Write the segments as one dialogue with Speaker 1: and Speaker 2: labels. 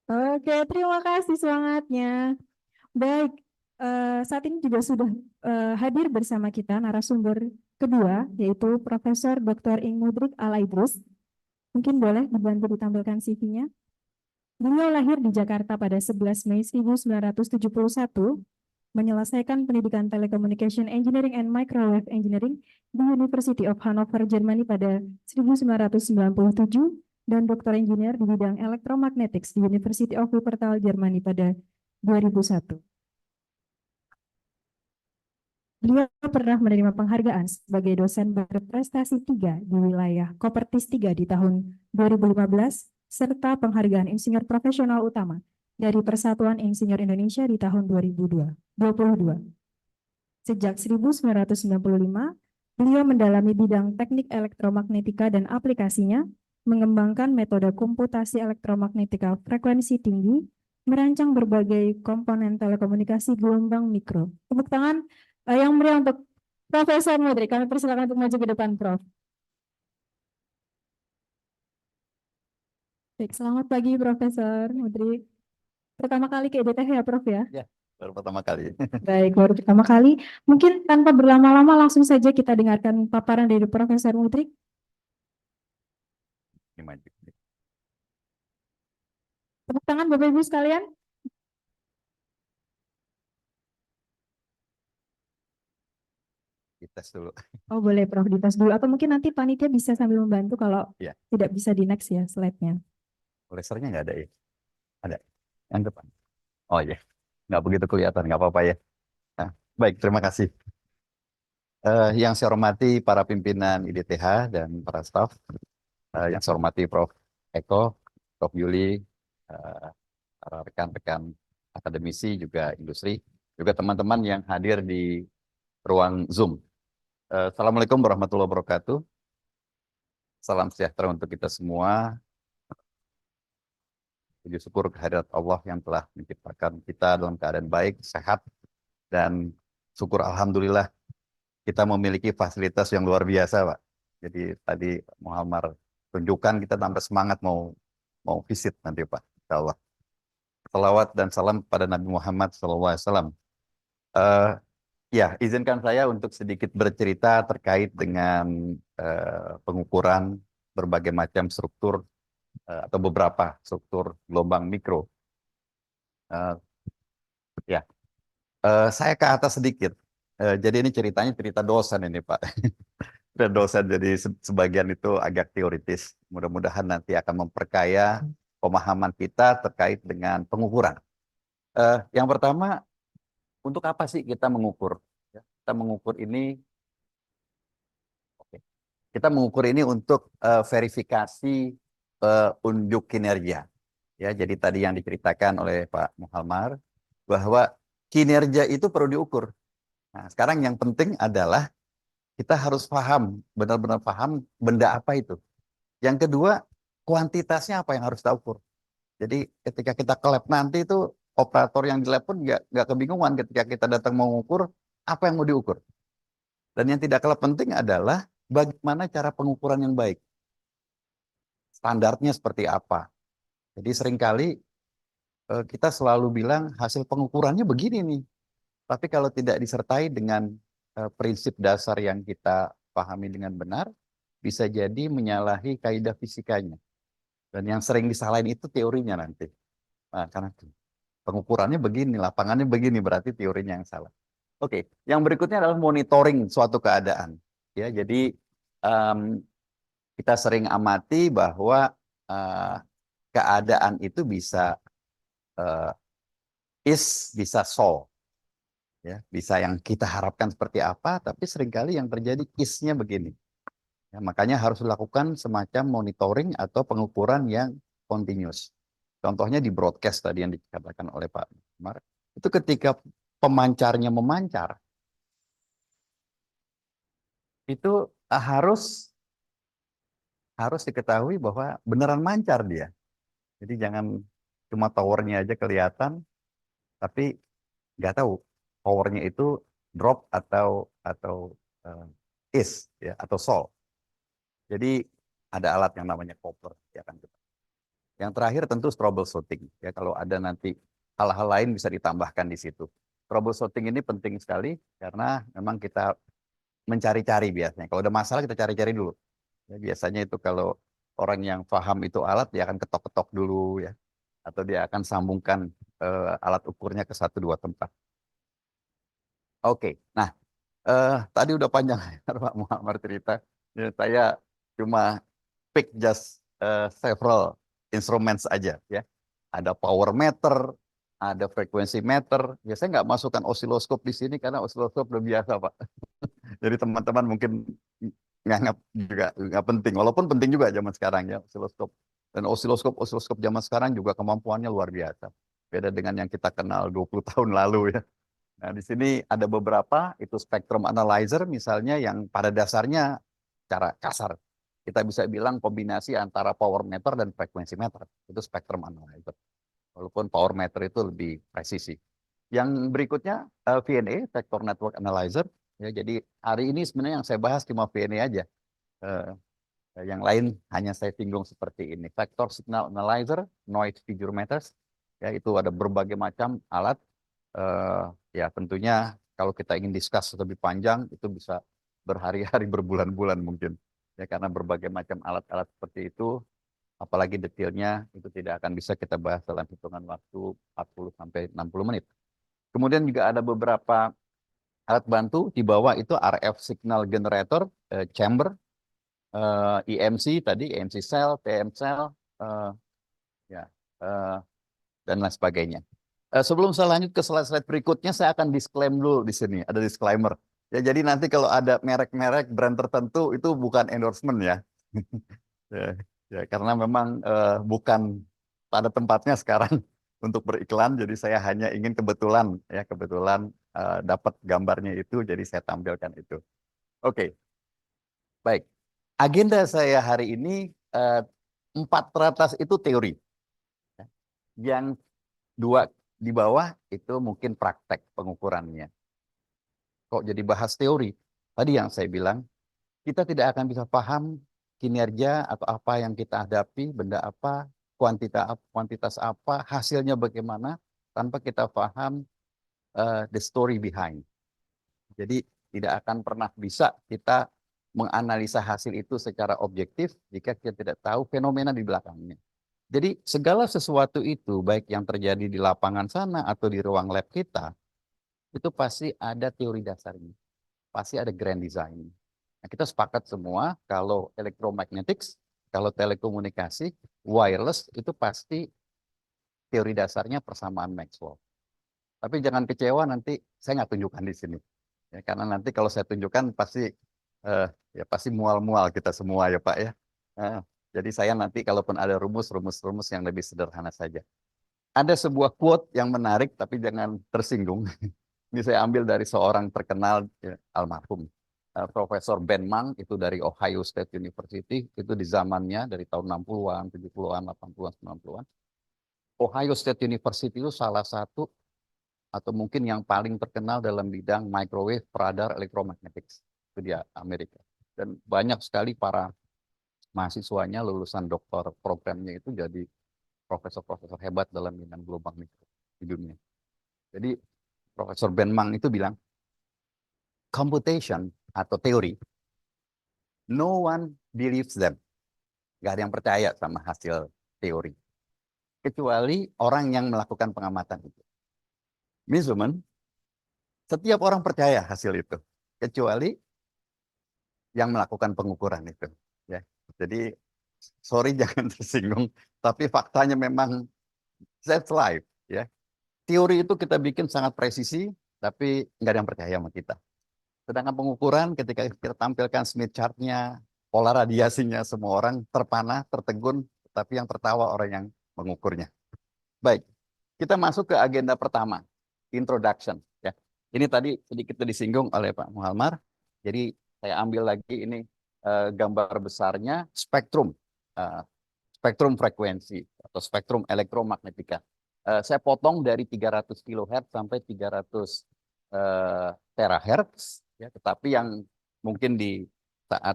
Speaker 1: Oke, terima kasih semangatnya. Baik, saat ini juga sudah hadir bersama kita narasumber kedua, yaitu Profesor Dr. Ingudrik Alaidrus. Mungkin boleh dibantu ditampilkan CV-nya. Beliau lahir di Jakarta pada 11 Mei 1971, menyelesaikan pendidikan Telecommunication Engineering and Microwave Engineering di University of Hanover, Jerman pada 1997 dan doktor engineer di bidang Electromagnetics di University of Wuppertal, Jerman pada 2001. Beliau pernah menerima penghargaan sebagai dosen berprestasi 3 di wilayah Kopertis 3 di tahun 2015, serta penghargaan insinyur profesional utama dari Persatuan Insinyur Indonesia di tahun 2022. Sejak 1995, beliau mendalami bidang teknik elektromagnetika dan aplikasinya, mengembangkan metode komputasi elektromagnetika frekuensi tinggi, merancang berbagai komponen telekomunikasi gelombang mikro. Tepuk tangan yang meriah untuk Profesor Mudrik. Kami persilakan untuk maju ke depan, Prof. Baik, selamat pagi, Profesor Mudrik. Pertama kali ke EDTH ya, Prof ya?
Speaker 2: Ya, baru pertama kali.
Speaker 1: Baik, baru pertama kali. Mungkin tanpa berlama-lama langsung saja kita dengarkan paparan dari Profesor Mudrik.
Speaker 2: Ini maju.
Speaker 1: Tepuk tangan Bapak Ibu sekalian.
Speaker 2: Dites dulu.
Speaker 1: Oh boleh Prof dites dulu atau mungkin nanti panitia bisa sambil membantu kalau
Speaker 2: Ya,
Speaker 1: tidak bisa di next ya slide-nya.
Speaker 2: lasernya nggak ada ya? Ada. Yang depan. Oh iya, nggak begitu kelihatan, nggak apa-apa ya. Nah, baik, terima kasih. Yang saya hormati para pimpinan IDTH dan para staf, yang saya hormati Prof. Eko, Prof. Yuli, eh, para rekan-rekan akademisi, juga industri, juga teman-teman yang hadir di ruang Zoom. Assalamualaikum warahmatullahi wabarakatuh. Salam sejahtera untuk kita semua. Puji syukur kehadirat Allah yang telah menciptakan kita dalam keadaan baik, sehat, dan syukur Alhamdulillah kita memiliki fasilitas yang luar biasa, Pak. Jadi tadi Muhammad tunjukkan kita tambah semangat mau mau visit nanti, Pak. Insya Allah. Salawat dan salam kepada Nabi Muhammad SAW. Eh, ya, izinkan saya untuk sedikit bercerita terkait dengan pengukuran berbagai macam struktur atau beberapa struktur gelombang mikro. Eh, ya, saya ke atas sedikit. Jadi ini ceritanya cerita dosen ini, Pak. Cerita dosen, jadi sebagian itu agak teoritis. Mudah-mudahan nanti akan memperkaya pemahaman kita terkait dengan pengukuran. Yang pertama, untuk apa sih kita mengukur? Ya, kita mengukur ini, oke. Kita mengukur ini untuk verifikasi unjuk kinerja. Ya, jadi tadi yang diceritakan oleh Pak Muhammad bahwa kinerja itu perlu diukur. Nah, sekarang yang penting adalah kita harus paham, benar-benar paham benda apa itu. Yang kedua, kuantitasnya apa yang harus kita ukur. Jadi ketika kita ke lab nanti itu operator yang di lab pun nggak kebingungan ketika kita datang mau mengukur apa yang mau diukur. Dan yang tidak kalah penting adalah bagaimana cara pengukuran yang baik. Standarnya seperti apa. Jadi seringkali kita selalu bilang hasil pengukurannya begini nih. Tapi kalau tidak disertai dengan prinsip dasar yang kita pahami dengan benar, bisa jadi menyalahi kaidah fisikanya. Dan yang sering disalahin itu teorinya nanti. Nah, karena pengukurannya begini, lapangannya begini, berarti teorinya yang salah. Oke, yang berikutnya adalah monitoring suatu keadaan. Ya, jadi um, kita sering amati bahwa uh, keadaan itu bisa uh, bisa solve. Ya, bisa yang kita harapkan seperti apa, tapi seringkali yang terjadi is-nya begini. Ya, makanya harus dilakukan semacam monitoring atau pengukuran yang continuous. Contohnya di broadcast tadi yang dikatakan oleh Pak Umar, itu ketika pemancarnya memancar, itu harus harus diketahui bahwa beneran mancar dia. Jadi jangan cuma towernya aja kelihatan, tapi nggak tahu powernya itu drop atau uh, is ya atau sol. Jadi ada alat yang namanya Copper ya kan. Yang terakhir tentu troubleshooting. Ya, kalau ada nanti hal-hal lain bisa ditambahkan di situ. Troubleshooting ini penting sekali karena memang kita mencari-cari biasanya. Kalau ada masalah kita cari-cari dulu. Ya, biasanya itu kalau orang yang paham itu alat, dia akan ketok-ketok dulu ya, atau dia akan sambungkan alat ukurnya ke satu dua tempat. Oke, nah tadi udah panjang Pak Muhammad cerita. Ya, saya cuma pick just several instruments aja ya. Ada power meter, ada frequency meter. Ya saya nggak masukkan osiloskop di sini karena osiloskop udah biasa Pak. Jadi teman-teman mungkin nganggap juga nggak penting. Walaupun penting juga zaman sekarang ya osiloskop. Dan osiloskop zaman sekarang juga kemampuannya luar biasa. Beda dengan yang kita kenal 20 tahun lalu ya. Nah, di sini ada beberapa, itu spectrum analyzer misalnya yang pada dasarnya cara kasar. Kita bisa bilang kombinasi antara power meter dan frequency meter. Itu spectrum analyzer. Walaupun power meter itu lebih presisi. Yang berikutnya VNA, Vector Network Analyzer. Ya, jadi hari ini sebenarnya yang saya bahas cuma VNA aja. Eh, yang lain hanya saya singgung seperti ini. Vector Signal Analyzer, Noise Figure Meters. Ya, itu ada berbagai macam alat. Eh, ya tentunya kalau kita ingin discuss lebih panjang itu bisa berhari-hari berbulan-bulan mungkin ya karena berbagai macam alat-alat seperti itu apalagi detailnya itu tidak akan bisa kita bahas dalam hitungan waktu 40 sampai 60 menit. Kemudian juga ada beberapa alat bantu di bawah itu RF signal generator, chamber, EMC tadi, EMC cell, TM cell, ya, eh, dan lain sebagainya. Sebelum saya lanjut ke slide-slide berikutnya, saya akan disclaim dulu di sini. Ada disclaimer. Ya, jadi nanti kalau ada merek-merek brand tertentu itu bukan endorsement ya. Ya, ya, karena memang bukan pada tempatnya sekarang untuk beriklan. Jadi saya hanya ingin kebetulan ya kebetulan dapat gambarnya itu, jadi saya tampilkan itu. Oke, baik. Agenda saya hari ini eh, 4 teratas itu teori. Yang 2 di bawah itu mungkin praktek pengukurannya. Kok jadi bahas teori? Tadi yang saya bilang, kita tidak akan bisa paham kinerja atau apa yang kita hadapi, benda apa, kuantitas apa, hasilnya bagaimana, tanpa kita paham the story behind. Jadi tidak akan pernah bisa kita menganalisa hasil itu secara objektif jika kita tidak tahu fenomena di belakangnya. Jadi segala sesuatu itu, baik yang terjadi di lapangan sana atau di ruang lab kita, itu pasti ada teori dasarnya. Pasti ada grand design. Nah, kita sepakat semua kalau electromagnetics, kalau telekomunikasi, wireless itu pasti teori dasarnya persamaan Maxwell. Tapi jangan kecewa nanti saya nggak tunjukkan di sini. Ya, karena nanti kalau saya tunjukkan pasti ya pasti mual-mual kita semua ya Pak ya. Eh, jadi saya nanti kalaupun ada rumus-rumus yang lebih sederhana saja. Ada sebuah quote yang menarik tapi jangan tersinggung. Ini saya ambil dari seorang terkenal ya, almarhum. Profesor Ben Mang itu dari Ohio State University, itu di zamannya dari tahun 60-an, 70-an, 80-an, 90-an. Ohio State University itu salah satu atau mungkin yang paling terkenal dalam bidang microwave radar electromagnetics. Itu dia Amerika. Dan banyak sekali para mahasiswanya lulusan doktor programnya itu jadi profesor-profesor hebat dalam bidang gelombang mikro di dunia. Jadi Profesor Ben Mang itu bilang, computation atau teori, no one believes them. Gak ada yang percaya sama hasil teori. Kecuali orang yang melakukan pengamatan itu. Measurement, setiap orang percaya hasil itu. Kecuali yang melakukan pengukuran itu. Ya. Jadi, sorry jangan tersinggung. Tapi faktanya memang that's life. Ya. Teori itu kita bikin sangat presisi, tapi nggak ada yang percaya sama kita. Sedangkan pengukuran ketika kita tampilkan Smith chart-nya, pola radiasinya semua orang terpana, tertegun, tapi yang tertawa orang yang mengukurnya. Baik, kita masuk ke agenda pertama, introduction. Ya, ini tadi sedikit disinggung oleh Pak Muhammad. Jadi saya ambil lagi ini gambar besarnya spektrum, spektrum frekuensi atau spektrum elektromagnetika. Saya potong dari 300 kHz sampai 300 terahertz, ya, tetapi yang mungkin di saat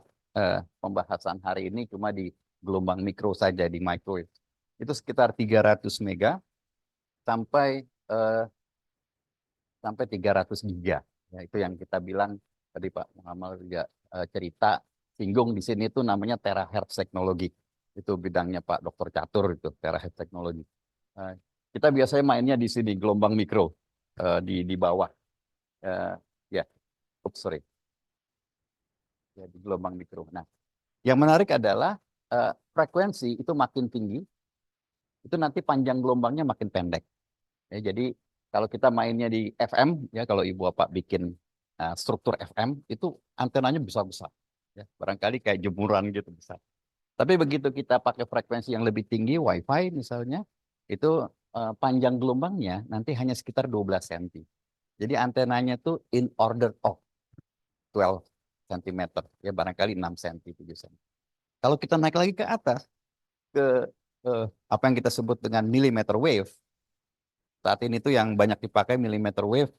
Speaker 2: pembahasan hari ini cuma di gelombang mikro saja, di microwave. itu sekitar 300 mega sampai 300 giga. Ya, itu yang kita bilang tadi Pak Muhammad juga cerita singgung di sini itu namanya terahertz teknologi. Itu bidangnya Pak Dr. Catur itu terahertz teknologi. Eh, kita biasanya mainnya di sini gelombang mikro di bawah. Ya, oops, sorry. Ya, di gelombang mikro. Nah, yang menarik adalah frekuensi itu makin tinggi, itu nanti panjang gelombangnya makin pendek. Ya, jadi kalau kita mainnya di FM, ya kalau Ibu Bapak bikin struktur FM, itu antenanya besar-besar. Ya, barangkali kayak jemuran gitu besar. Tapi begitu kita pakai frekuensi yang lebih tinggi, WiFi misalnya, itu panjang gelombangnya nanti hanya sekitar 12 cm. Jadi antenanya tuh in order of 12 cm. Ya barangkali 6 cm, 7 cm. Kalau kita naik lagi ke atas, ke apa yang kita sebut dengan millimeter wave, saat ini tuh yang banyak dipakai millimeter wave,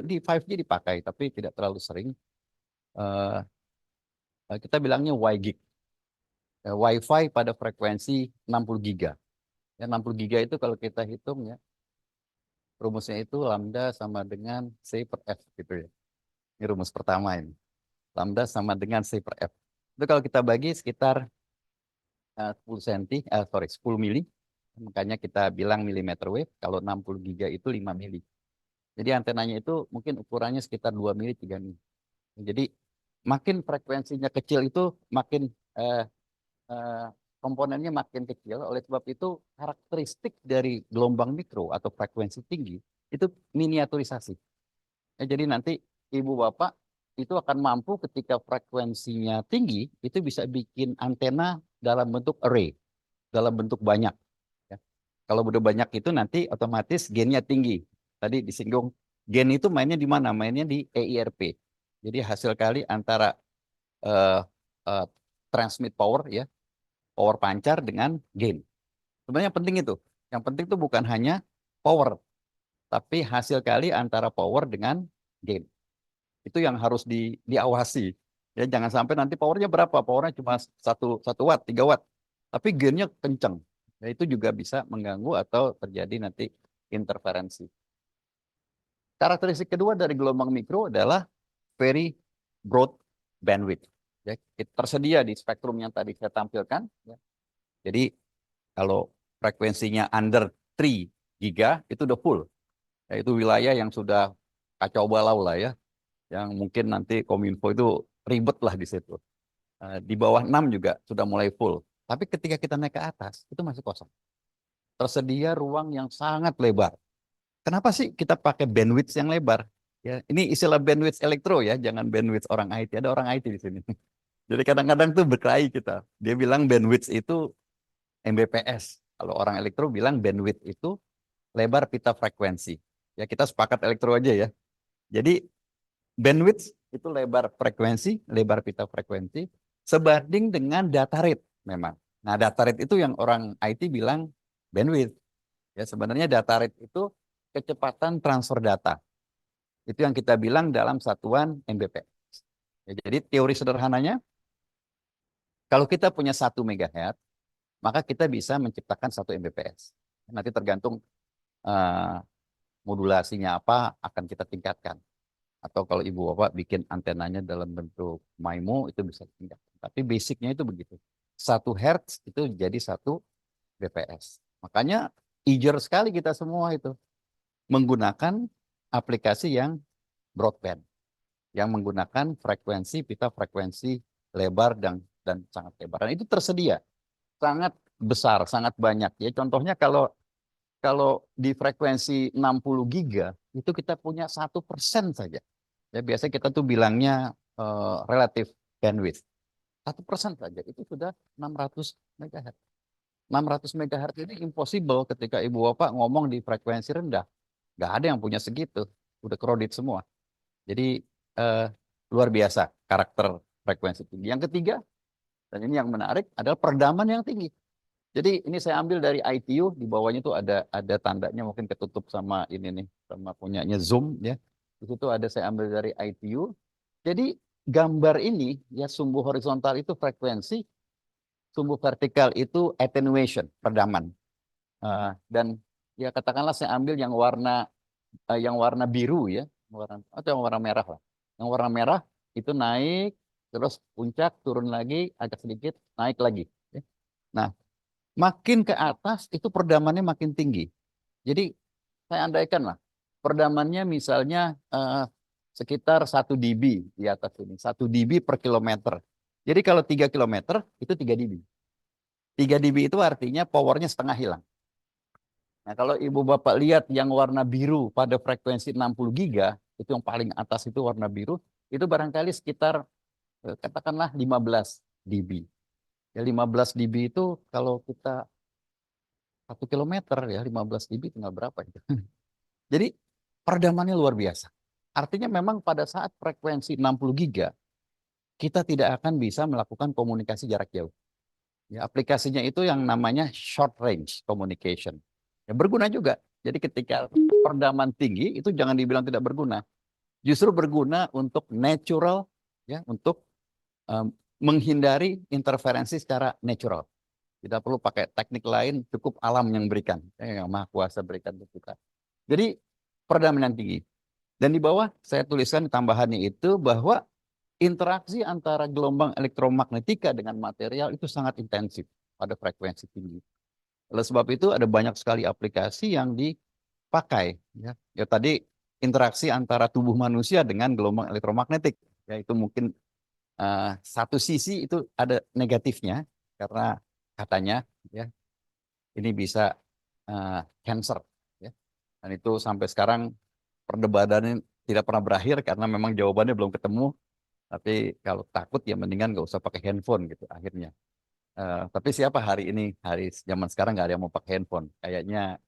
Speaker 2: di 5G dipakai, tapi tidak terlalu sering. Kita bilangnya WiGig. Wi-Fi pada frekuensi 60 giga. Ya, 60 giga itu kalau kita hitung ya, rumusnya itu lambda sama dengan C per F gitu ya. Ini rumus pertama ini. Lambda sama dengan C per F. Itu kalau kita bagi sekitar 10 cm, 10 mili. Makanya kita bilang millimeter wave, kalau 60 giga itu 5 mili. Jadi antenanya itu mungkin ukurannya sekitar 2 mili, 3 mili. Jadi makin frekuensinya kecil itu makin eh, komponennya makin kecil. Oleh sebab itu karakteristik dari gelombang mikro atau frekuensi tinggi itu miniaturisasi. Ya, jadi nanti ibu bapak itu akan mampu ketika frekuensinya tinggi itu bisa bikin antena dalam bentuk array, dalam bentuk banyak. Ya. Kalau udah banyak itu nanti otomatis gainnya tinggi. Tadi disinggung gain itu mainnya di mana? Mainnya di EIRP. Jadi hasil kali antara uh, uh, transmit power ya, power pancar dengan gain. Sebenarnya penting itu. Yang penting itu bukan hanya power, tapi hasil kali antara power dengan gain. Itu yang harus diawasi. Ya, jangan sampai nanti powernya berapa? Powernya cuma 1 watt, 3 watt. Tapi gainnya kenceng. Ya, itu juga bisa mengganggu atau terjadi nanti interferensi. Karakteristik kedua dari gelombang mikro adalah very broad bandwidth. Ya, tersedia di spektrum yang tadi saya tampilkan. Ya. Jadi kalau frekuensinya under 3 giga itu udah full. Ya, itu wilayah yang sudah kacau balau lah ya. Yang mungkin nanti Kominfo itu ribet lah di situ. Di bawah 6 juga sudah mulai full. Tapi ketika kita naik ke atas, itu masih kosong. Tersedia ruang yang sangat lebar. Kenapa sih kita pakai bandwidth yang lebar? Ya, ini istilah bandwidth elektro ya, jangan bandwidth orang IT. Ada orang IT di sini. Jadi kadang-kadang tuh berkelahi kita. Dia bilang bandwidth itu Mbps. Kalau orang elektro bilang bandwidth itu lebar pita frekuensi. Ya kita sepakat elektro aja ya. Jadi bandwidth itu lebar frekuensi, lebar pita frekuensi, sebanding dengan data rate memang. Nah data rate itu yang orang IT bilang bandwidth. Ya sebenarnya data rate itu kecepatan transfer data. Itu yang kita bilang dalam satuan Mbps. Ya, jadi teori sederhananya, kalau kita punya 1 MHz, maka kita bisa menciptakan 1 Mbps. Nanti tergantung uh, modulasinya apa akan kita tingkatkan. Atau kalau ibu bapak bikin antenanya dalam bentuk MIMO itu bisa ditingkatkan. Tapi basicnya itu begitu. 1 Hz itu jadi 1 Bps. Makanya eager sekali kita semua itu menggunakan aplikasi yang broadband, yang menggunakan frekuensi pita frekuensi lebar dan sangat lebar. Dan itu tersedia sangat besar, sangat banyak. Ya contohnya kalau kalau di frekuensi 60 giga itu kita punya 1% saja. Ya biasanya kita tuh bilangnya relatif bandwidth. 1% saja itu sudah 600 MHz. 600 MHz ini impossible ketika ibu bapak ngomong di frekuensi rendah. Nggak ada yang punya segitu. Udah kredit semua. Jadi eh, luar biasa karakter frekuensi tinggi. Yang ketiga, dan ini yang menarik, adalah peredaman yang tinggi. Jadi ini saya ambil dari ITU, di bawahnya tuh ada tandanya mungkin ketutup sama ini nih, sama punyanya Zoom ya. Di situ ada saya ambil dari ITU. Jadi gambar ini ya sumbu horizontal itu frekuensi, sumbu vertikal itu attenuation, peredaman. Dan ya katakanlah saya ambil yang warna biru ya, atau yang warna merah lah. Yang warna merah itu naik, terus puncak turun lagi, agak sedikit naik lagi. Ya. Nah, makin ke atas itu peredamannya makin tinggi. Jadi saya andaikan lah, peredamannya misalnya sekitar 1 dB di atas ini, 1 dB per kilometer. Jadi kalau 3 kilometer itu 3 dB. 3 dB itu artinya powernya setengah hilang. Nah, kalau ibu bapak lihat yang warna biru pada frekuensi 60 giga, itu yang paling atas itu warna biru, itu barangkali sekitar katakanlah 15 dB. Ya 15 dB itu kalau kita 1 kilometer ya 15 dB tinggal berapa itu. Jadi peredamannya luar biasa. Artinya memang pada saat frekuensi 60 giga, kita tidak akan bisa melakukan komunikasi jarak jauh. Ya, aplikasinya itu yang namanya short range communication. Ya, berguna juga. Jadi ketika peredaman tinggi itu jangan dibilang tidak berguna. Justru berguna untuk natural, ya, untuk menghindari interferensi secara natural. Tidak perlu pakai teknik lain, cukup alam yang berikan, yang Maha Kuasa berikan untuk kita. Jadi peredaman yang tinggi. Dan di bawah saya tuliskan tambahannya itu bahwa interaksi antara gelombang elektromagnetika dengan material itu sangat intensif pada frekuensi tinggi. Oleh sebab itu ada banyak sekali aplikasi yang dipakai. Ya tadi interaksi antara tubuh manusia dengan gelombang elektromagnetik. Ya itu mungkin satu sisi itu ada negatifnya karena katanya ya ini bisa cancer. Ya. Dan itu sampai sekarang perdebatannya tidak pernah berakhir karena memang jawabannya belum ketemu. Tapi kalau takut ya mendingan nggak usah pakai handphone gitu akhirnya. Tapi siapa hari ini, hari zaman sekarang nggak ada yang mau pakai handphone. Kayaknya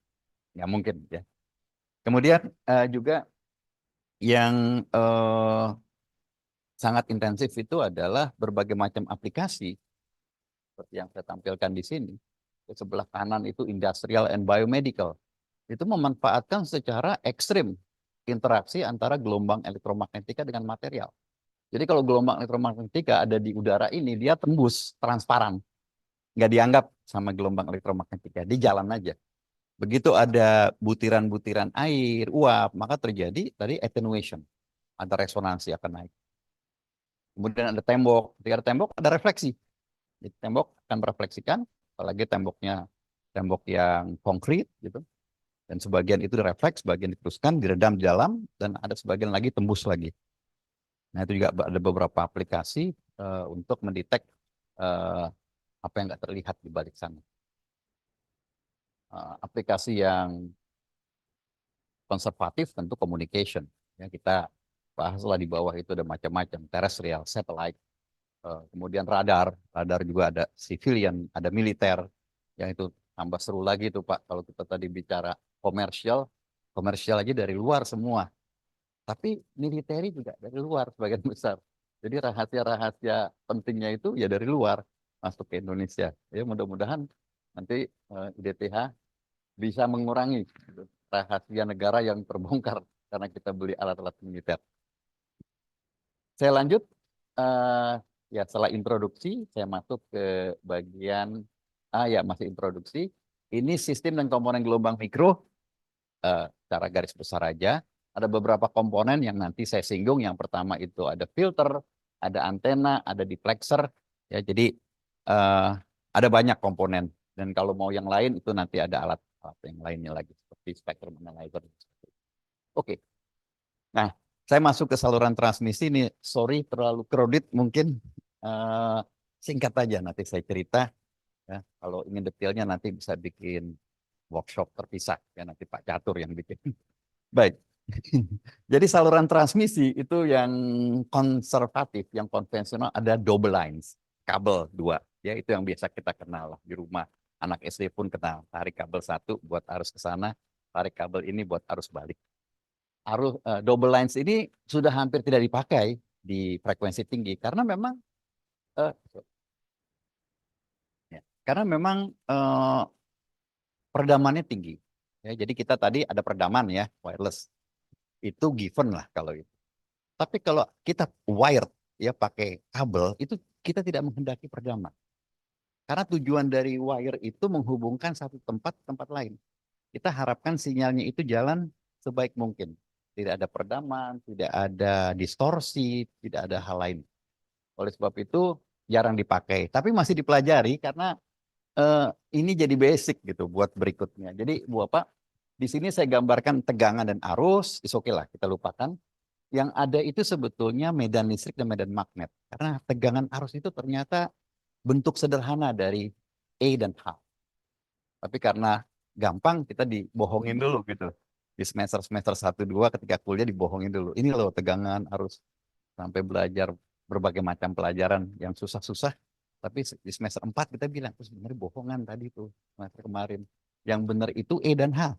Speaker 2: nggak mungkin ya. Kemudian juga yang sangat intensif itu adalah berbagai macam aplikasi seperti yang saya tampilkan di sini. Di sebelah kanan itu industrial and biomedical. Itu memanfaatkan secara ekstrim interaksi antara gelombang elektromagnetika dengan material. Jadi kalau gelombang elektromagnetika ada di udara ini, dia tembus transparan. Nggak dianggap sama gelombang elektromagnetika, di jalan aja. Begitu ada butiran-butiran air, uap, maka terjadi tadi attenuation. Ada resonansi akan naik. Kemudian ada tembok, ketika ada tembok ada refleksi. Jadi tembok akan merefleksikan, apalagi temboknya tembok yang konkret gitu. Dan sebagian itu direfleks, sebagian diteruskan, diredam di dalam, dan ada sebagian lagi tembus lagi. Nah itu juga ada beberapa aplikasi untuk mendetek apa yang nggak terlihat di balik sana. Aplikasi yang konservatif tentu communication. Ya, kita bahaslah di bawah itu ada macam-macam, terrestrial, satellite, kemudian radar, radar juga ada civilian, ada militer, yang itu tambah seru lagi tuh Pak, kalau kita tadi bicara komersial, komersial aja dari luar semua, tapi militeri juga dari luar sebagian besar. Jadi rahasia-rahasia pentingnya itu ya dari luar masuk ke Indonesia. Ya mudah-mudahan nanti IDTH bisa mengurangi rahasia negara yang terbongkar karena kita beli alat-alat militer. Saya lanjut, ya setelah introduksi, saya masuk ke bagian, ya masih introduksi. Ini sistem dan komponen gelombang mikro, secara garis besar aja. Ada beberapa komponen yang nanti saya singgung. Yang pertama itu ada filter, ada antena, ada deflexer. Ya, jadi ada banyak komponen. Dan kalau mau yang lain itu nanti ada alat-alat yang lainnya lagi seperti spectrum analyzer. Oke. Nah, saya masuk ke saluran transmisi ini. Sorry terlalu kredit mungkin singkat aja nanti saya cerita. Ya, kalau ingin detailnya nanti bisa bikin workshop terpisah ya nanti Pak Catur yang bikin. Baik. Jadi saluran transmisi itu yang konservatif, yang konvensional ada double lines, kabel dua. Ya itu yang biasa kita kenal lah di rumah. Anak SD pun kenal, tarik kabel satu buat arus ke sana, tarik kabel ini buat arus balik. Arus double lines ini sudah hampir tidak dipakai di frekuensi tinggi karena memang uh, ya, peredamannya tinggi. Ya, jadi kita tadi ada peredaman ya wireless itu given lah kalau itu. Tapi kalau kita wired ya pakai kabel itu kita tidak menghendaki peredaman. Karena tujuan dari wire itu menghubungkan satu tempat ke tempat lain. Kita harapkan sinyalnya itu jalan sebaik mungkin. Tidak ada peredaman, tidak ada distorsi, tidak ada hal lain. Oleh sebab itu jarang dipakai. Tapi masih dipelajari karena ini jadi basic gitu buat berikutnya. Jadi Bu Bapak, di sini saya gambarkan tegangan dan arus, is oke lah kita lupakan. Yang ada itu sebetulnya medan listrik dan medan magnet. Karena tegangan arus itu ternyata bentuk sederhana dari E dan H. Tapi karena gampang kita dibohongin dulu gitu. Di semester 1, 2 ketika kuliah dibohongin dulu. Ini loh tegangan arus, sampai belajar berbagai macam pelajaran yang susah-susah. Tapi di semester 4 kita bilang, terus sebenarnya bohongan tadi tuh semester kemarin. Yang benar itu E dan H.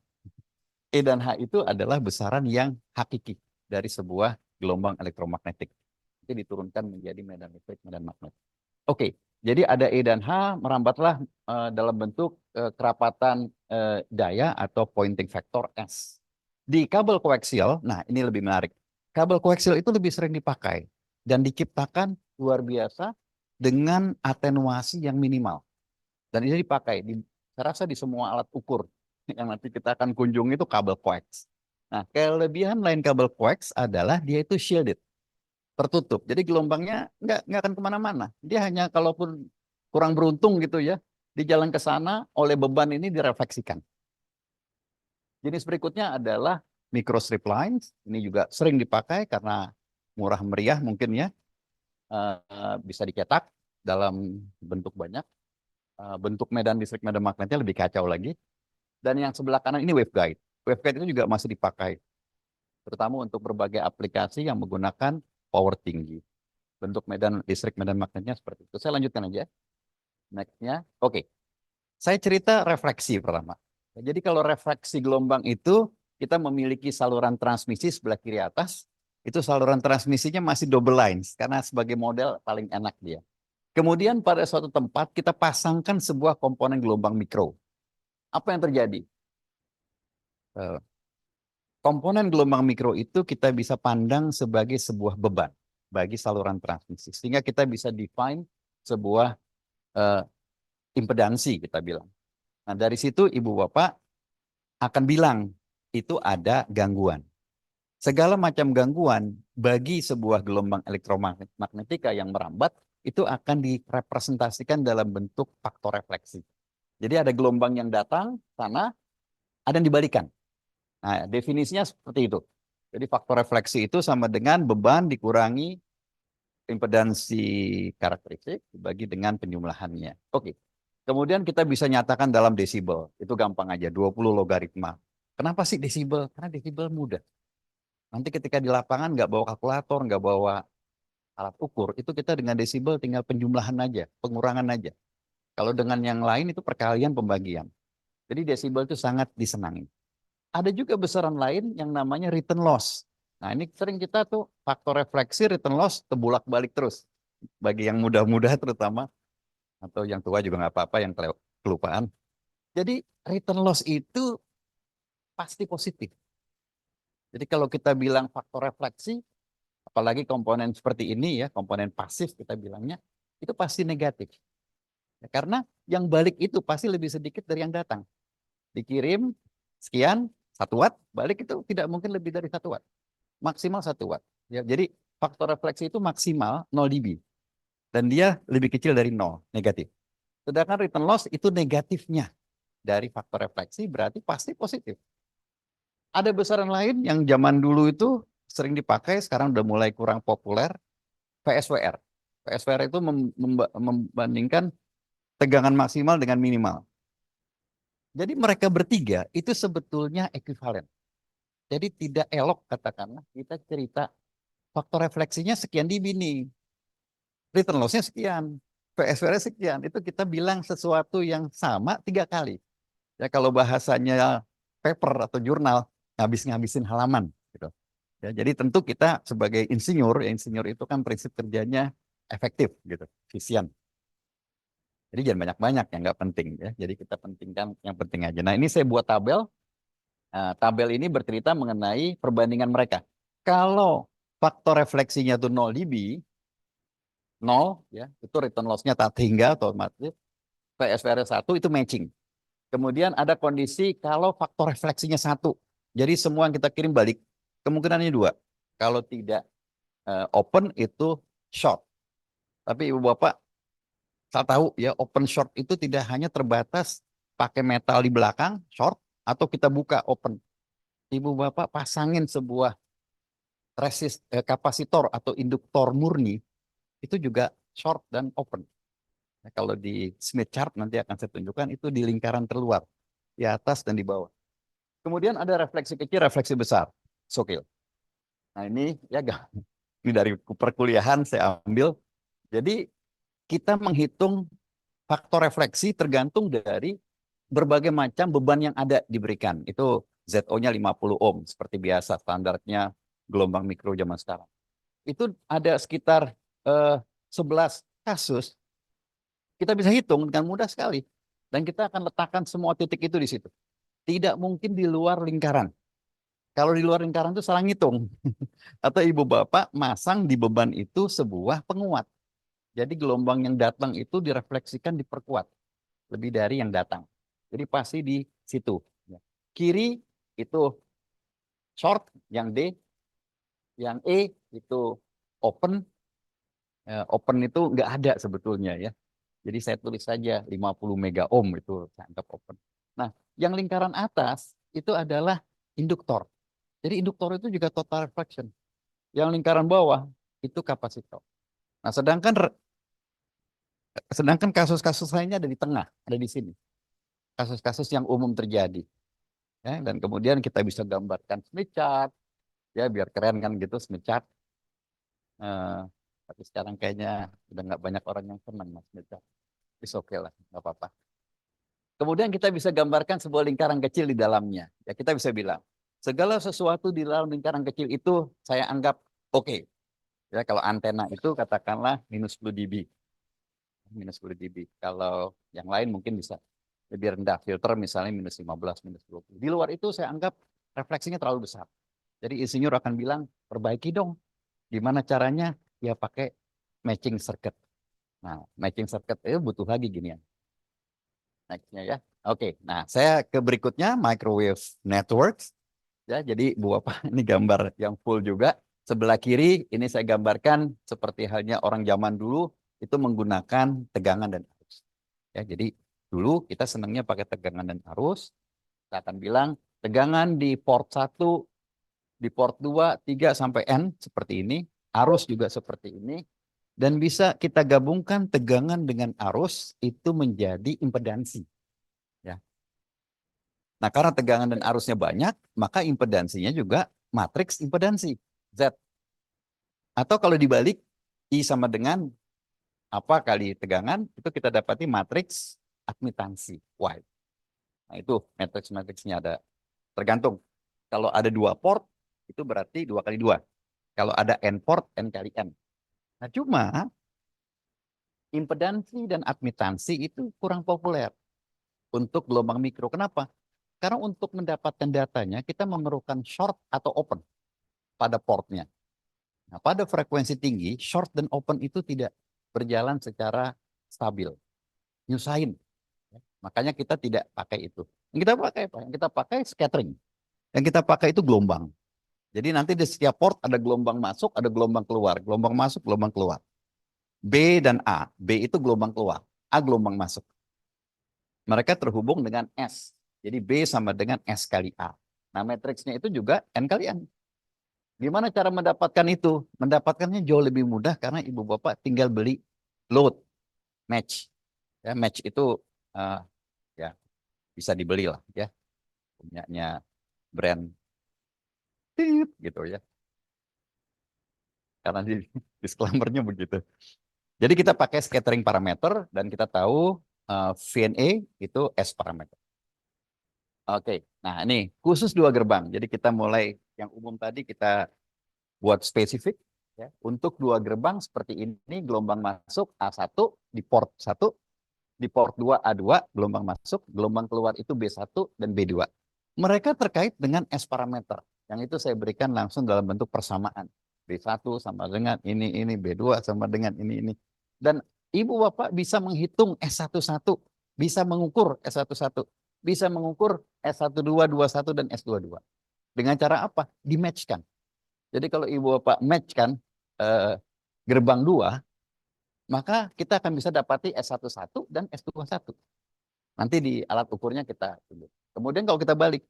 Speaker 2: E dan H itu adalah besaran yang hakiki dari sebuah gelombang elektromagnetik. Itu diturunkan menjadi medan listrik, medan magnet. Oke, jadi ada E dan H merambatlah dalam bentuk kerapatan daya atau pointing factor S. Di kabel koaksial, nah ini lebih menarik. Kabel koaksial itu lebih sering dipakai dan diciptakan luar biasa dengan atenuasi yang minimal. Dan ini dipakai, saya rasa di semua alat ukur yang nanti kita akan kunjungi itu kabel koax. Nah, kelebihan lain kabel koax adalah dia itu shielded, tertutup. Jadi gelombangnya nggak akan kemana-mana. Dia hanya kalaupun kurang beruntung gitu ya, di jalan ke sana oleh beban ini direfleksikan. Jenis berikutnya adalah microstrip lines. Ini juga sering dipakai karena murah meriah mungkin ya. Bisa dicetak dalam bentuk banyak. Bentuk medan listrik, medan magnetnya lebih kacau lagi. Dan yang sebelah kanan ini waveguide. Waveguide itu juga masih dipakai, terutama untuk berbagai aplikasi yang menggunakan power tinggi. Bentuk medan listrik, medan magnetnya seperti itu. Saya lanjutkan aja. Next-nya. Oke. Saya cerita refleksi pertama. Jadi kalau refleksi gelombang itu, kita memiliki saluran transmisi sebelah kiri atas. Itu saluran transmisinya masih double lines, karena sebagai model paling enak dia. Kemudian pada suatu tempat kita pasangkan sebuah komponen gelombang mikro. Apa yang terjadi? Komponen gelombang mikro itu kita bisa pandang sebagai sebuah beban bagi saluran transmisi. Sehingga kita bisa define sebuah impedansi kita bilang. Nah dari situ Ibu Bapak akan bilang itu ada gangguan. Segala macam gangguan bagi sebuah gelombang elektromagnetika yang merambat itu akan direpresentasikan dalam bentuk faktor refleksi. Jadi ada gelombang yang datang sana, ada yang dibalikan. Nah, definisinya seperti itu. Jadi faktor refleksi itu sama dengan beban dikurangi impedansi karakteristik dibagi dengan penjumlahannya. Oke. Kemudian kita bisa nyatakan dalam desibel. Itu gampang aja, 20 logaritma. Kenapa sih desibel? Karena desibel mudah. Nanti ketika di lapangan nggak bawa kalkulator, nggak bawa alat ukur, itu kita dengan desibel tinggal penjumlahan aja, pengurangan aja. Kalau dengan yang lain itu perkalian pembagian. Jadi desibel itu sangat disenangi. Ada juga besaran lain yang namanya return loss. Nah ini sering kita tuh faktor refleksi return loss tebulak-balik terus. Bagi yang muda-muda terutama, atau yang tua juga nggak apa-apa yang kelupaan. Jadi return loss itu pasti positif. Jadi kalau kita bilang faktor refleksi, apalagi komponen seperti ini ya, komponen pasif kita bilangnya, itu pasti negatif. Ya, karena yang balik itu pasti lebih sedikit dari yang datang. Dikirim sekian, 1 watt, balik itu tidak mungkin lebih dari 1 watt. Maksimal 1 watt. Ya, jadi faktor refleksi itu maksimal 0 dB. Dan dia lebih kecil dari 0, negatif. Sedangkan return loss itu negatifnya dari faktor refleksi, berarti pasti positif. Ada besaran lain yang zaman dulu itu sering dipakai, sekarang udah mulai kurang populer, VSWR. VSWR itu membandingkan tegangan maksimal dengan minimal. Jadi mereka bertiga itu sebetulnya ekuivalen. Jadi tidak elok katakanlah kita cerita faktor refleksinya sekian dB nih. Return loss-nya sekian. VSWR sekian. Itu kita bilang sesuatu yang sama 3 kali. Ya kalau bahasanya paper atau jurnal, ngabisin halaman gitu. Ya, jadi tentu kita sebagai insinyur, ya insinyur itu kan prinsip kerjanya efektif gitu, efisien. Jadi jangan banyak-banyak yang nggak penting ya. Jadi kita pentingkan yang penting aja. Nah ini saya buat tabel. Nah, tabel ini bercerita mengenai perbandingan mereka. Kalau faktor refleksinya itu 0 dB, 0 ya, itu return loss-nya tak tinggal otomatis. PSVR1 itu matching. Kemudian ada kondisi kalau faktor refleksinya 1. Jadi semua yang kita kirim balik, kemungkinannya 2. Kalau tidak open itu short. Tapi Ibu Bapak, saya tahu ya open short itu tidak hanya terbatas pakai metal di belakang, short, atau kita buka open. Ibu Bapak pasangin sebuah kapasitor atau induktor murni, itu juga short dan open. Nah, kalau di Smith chart nanti akan saya tunjukkan itu di lingkaran terluar, di atas dan di bawah. Kemudian ada refleksi kecil, refleksi besar, sokil. Nah ini ya ini dari perkuliahan saya ambil. Jadi kita menghitung faktor refleksi tergantung dari berbagai macam beban yang ada diberikan. Itu ZO-nya 50 ohm seperti biasa standarnya gelombang mikro zaman sekarang. Itu ada sekitar 11 kasus. Kita bisa hitung dengan mudah sekali. Dan kita akan letakkan semua titik itu di situ. Tidak mungkin di luar lingkaran. Kalau di luar lingkaran itu salah ngitung. Atau ibu bapak masang di beban itu sebuah penguat. Jadi gelombang yang datang itu direfleksikan, diperkuat. Lebih dari yang datang. Jadi pasti di situ. Kiri itu short, yang D. Yang E itu open. Open itu nggak ada sebetulnya ya. Jadi saya tulis saja 50 mega ohm itu saya anggap open. Nah, yang lingkaran atas itu adalah induktor. Jadi induktor itu juga total reflection. Yang lingkaran bawah itu kapasitor. Nah, sedangkan kasus-kasus lainnya ada di tengah, ada di sini. Kasus-kasus yang umum terjadi. Ya, dan kemudian kita bisa gambarkan Smith chart, ya biar keren kan gitu Smith chart. Tapi sekarang kayaknya udah nggak banyak orang yang senang Mas Smith chart. It's okay lah, nggak apa-apa. Kemudian kita bisa gambarkan sebuah lingkaran kecil di dalamnya. Ya kita bisa bilang, segala sesuatu di dalam lingkaran kecil itu saya anggap oke. Ya kalau antena itu katakanlah minus 10 dB. Minus 10 dB. Kalau yang lain mungkin bisa lebih rendah. Filter misalnya minus 15, minus 20. Di luar itu saya anggap refleksinya terlalu besar. Jadi insinyur akan bilang, perbaiki dong. Gimana caranya? Ya pakai matching circuit. Nah, matching circuit itu butuh lagi ginian. Nextnya ya. Oke, nah saya ke berikutnya microwave networks. Ya, jadi Bu Bapak ini gambar yang full juga. Sebelah kiri ini saya gambarkan seperti halnya orang zaman dulu itu menggunakan tegangan dan arus. Ya, jadi dulu kita senangnya pakai tegangan dan arus. Kita akan bilang tegangan di port 1, di port 2, 3 sampai N seperti ini, arus juga seperti ini. Dan bisa kita gabungkan tegangan dengan arus itu menjadi impedansi. Ya. Nah, karena tegangan dan arusnya banyak, maka impedansinya juga matriks impedansi, Z. Atau kalau dibalik, I sama dengan apa kali tegangan, itu kita dapati matriks admitansi, Y. Nah, itu matriks-matriksnya ada. Tergantung. Kalau ada 2 port, itu berarti 2 kali 2. Kalau ada N port, N kali N. Nah, cuma impedansi dan admitansi itu kurang populer untuk gelombang mikro. Kenapa? Karena untuk mendapatkan datanya, kita memerlukan short atau open pada portnya. Nah, pada frekuensi tinggi, short dan open itu tidak berjalan secara stabil. Nyusahin. Makanya kita tidak pakai itu. Yang kita pakai apa? Yang kita pakai scattering. Yang kita pakai itu gelombang. Jadi nanti di setiap port ada gelombang masuk, ada gelombang keluar. Gelombang masuk, gelombang keluar. B dan A. B itu gelombang keluar. A gelombang masuk. Mereka terhubung dengan S. Jadi B sama dengan S kali A. Nah, matriksnya itu juga N kali N. Gimana cara mendapatkan itu? Mendapatkannya jauh lebih mudah karena ibu bapak tinggal beli load, match. Ya, match itu ya bisa dibeli lah ya. Punyanya brand gitu ya. Karena di disclaimer-nya begitu. Jadi kita pakai scattering parameter dan kita tahu VNA itu S parameter. Oke, nah ini khusus 2 gerbang. Jadi kita mulai yang umum tadi kita buat spesifik. Ya. Untuk 2 gerbang seperti ini gelombang masuk A1 di port 1, di port 2 A2 gelombang masuk, gelombang keluar itu B1 dan B2. Mereka terkait dengan S parameter. Yang itu saya berikan langsung dalam bentuk persamaan. B1 sama dengan ini, B2 sama dengan ini. Dan ibu bapak bisa menghitung S11 bisa mengukur S11, bisa mengukur S12, 21 dan S22. Dengan cara apa? Di-match-kan. Jadi kalau Ibu Bapak match-kan gerbang 2, maka kita akan bisa dapati S11 dan S21. Nanti di alat ukurnya kita tunjuk. Kemudian kalau kita balik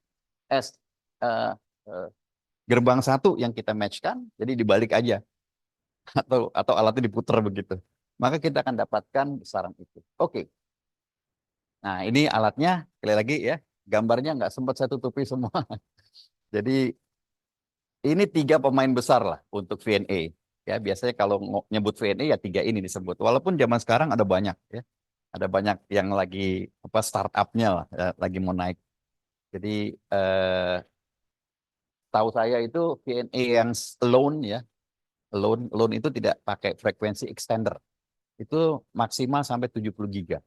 Speaker 2: S eh, eh, gerbang 1 yang kita match-kan, jadi dibalik aja atau alatnya diputar begitu. Maka kita akan dapatkan besaran itu. Oke. Nah, ini alatnya sekali lagi ya, gambarnya nggak sempat saya tutupi semua. Jadi ini 3 pemain besar lah untuk VNA. Ya, biasanya kalau nyebut VNA ya 3 ini disebut. Walaupun zaman sekarang ada banyak ya. Ada banyak yang lagi apa startupnya lah, ya, lagi mau naik. Jadi tahu saya itu VNA yang alone ya, alone itu tidak pakai frekuensi extender. Itu maksimal sampai 70 giga.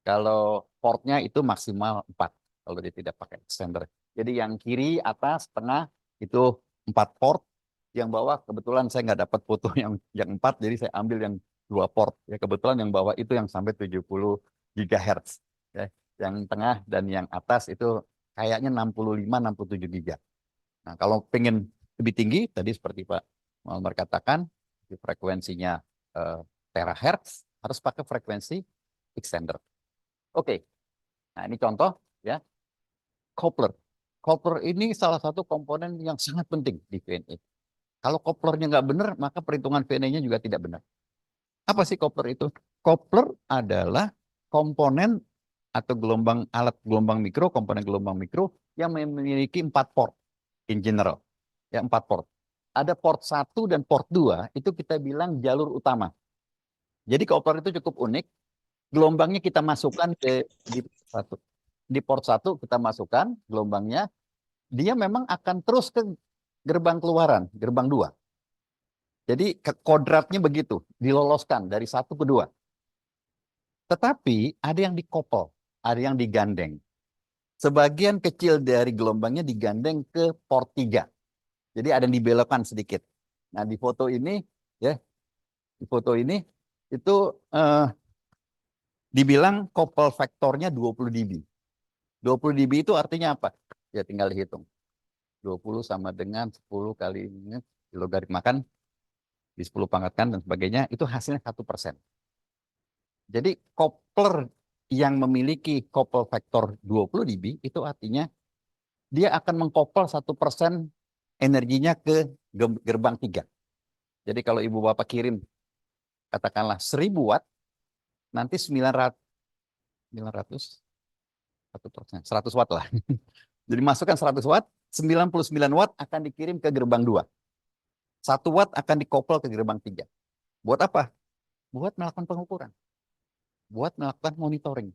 Speaker 2: Kalau portnya itu maksimal 4 kalau dia tidak pakai extender. Jadi yang kiri, atas, tengah itu 4 port. Yang bawah kebetulan saya nggak dapat foto yang 4, jadi saya ambil yang 2 port. Ya kebetulan yang bawah itu yang sampai 70 GHz. Ya. Yang tengah dan yang atas itu kayaknya 65-67 giga. Nah, kalau pengen lebih tinggi, tadi seperti Pak Muhammad katakan, frekuensinya terahertz, harus pakai frekuensi extender. Oke, nah ini contoh ya, coupler. Coupler ini salah satu komponen yang sangat penting di VNA. Kalau couplernya nggak benar, maka perhitungan VNA-nya juga tidak benar. Apa sih coupler itu? Coupler adalah komponen atau alat gelombang mikro, komponen gelombang mikro yang memiliki 4 port in general. Ya, 4 port. Ada port 1 dan port 2, itu kita bilang jalur utama. Jadi coupler itu cukup unik. Gelombangnya kita masukkan di port 1 kita masukkan gelombangnya, dia memang akan terus ke gerbang keluaran, gerbang 2. Jadi kodratnya begitu, diloloskan dari 1 ke 2. Tetapi ada yang dikopel, ada yang digandeng. Sebagian kecil dari gelombangnya digandeng ke port 3. Jadi ada yang dibelokkan sedikit. Nah, di foto ini ya, di foto ini itu dibilang couple faktornya 20 dB. 20 dB itu artinya apa? Ya tinggal dihitung. 20 sama dengan 10 kali ini logaritma kan di 10 pangkatkan dan sebagainya, itu hasilnya 1%. Jadi coupler yang memiliki couple faktor 20 dB itu artinya dia akan mengkopel 1% energinya ke gerbang 3. Jadi kalau ibu bapak kirim katakanlah 1000 watt, nanti 900 1%, 100 watt lah. Jadi masukkan 100 watt, 99 watt akan dikirim ke gerbang 2. 1 watt akan dikopel ke gerbang 3. Buat apa? Buat melakukan pengukuran. Buat melakukan monitoring.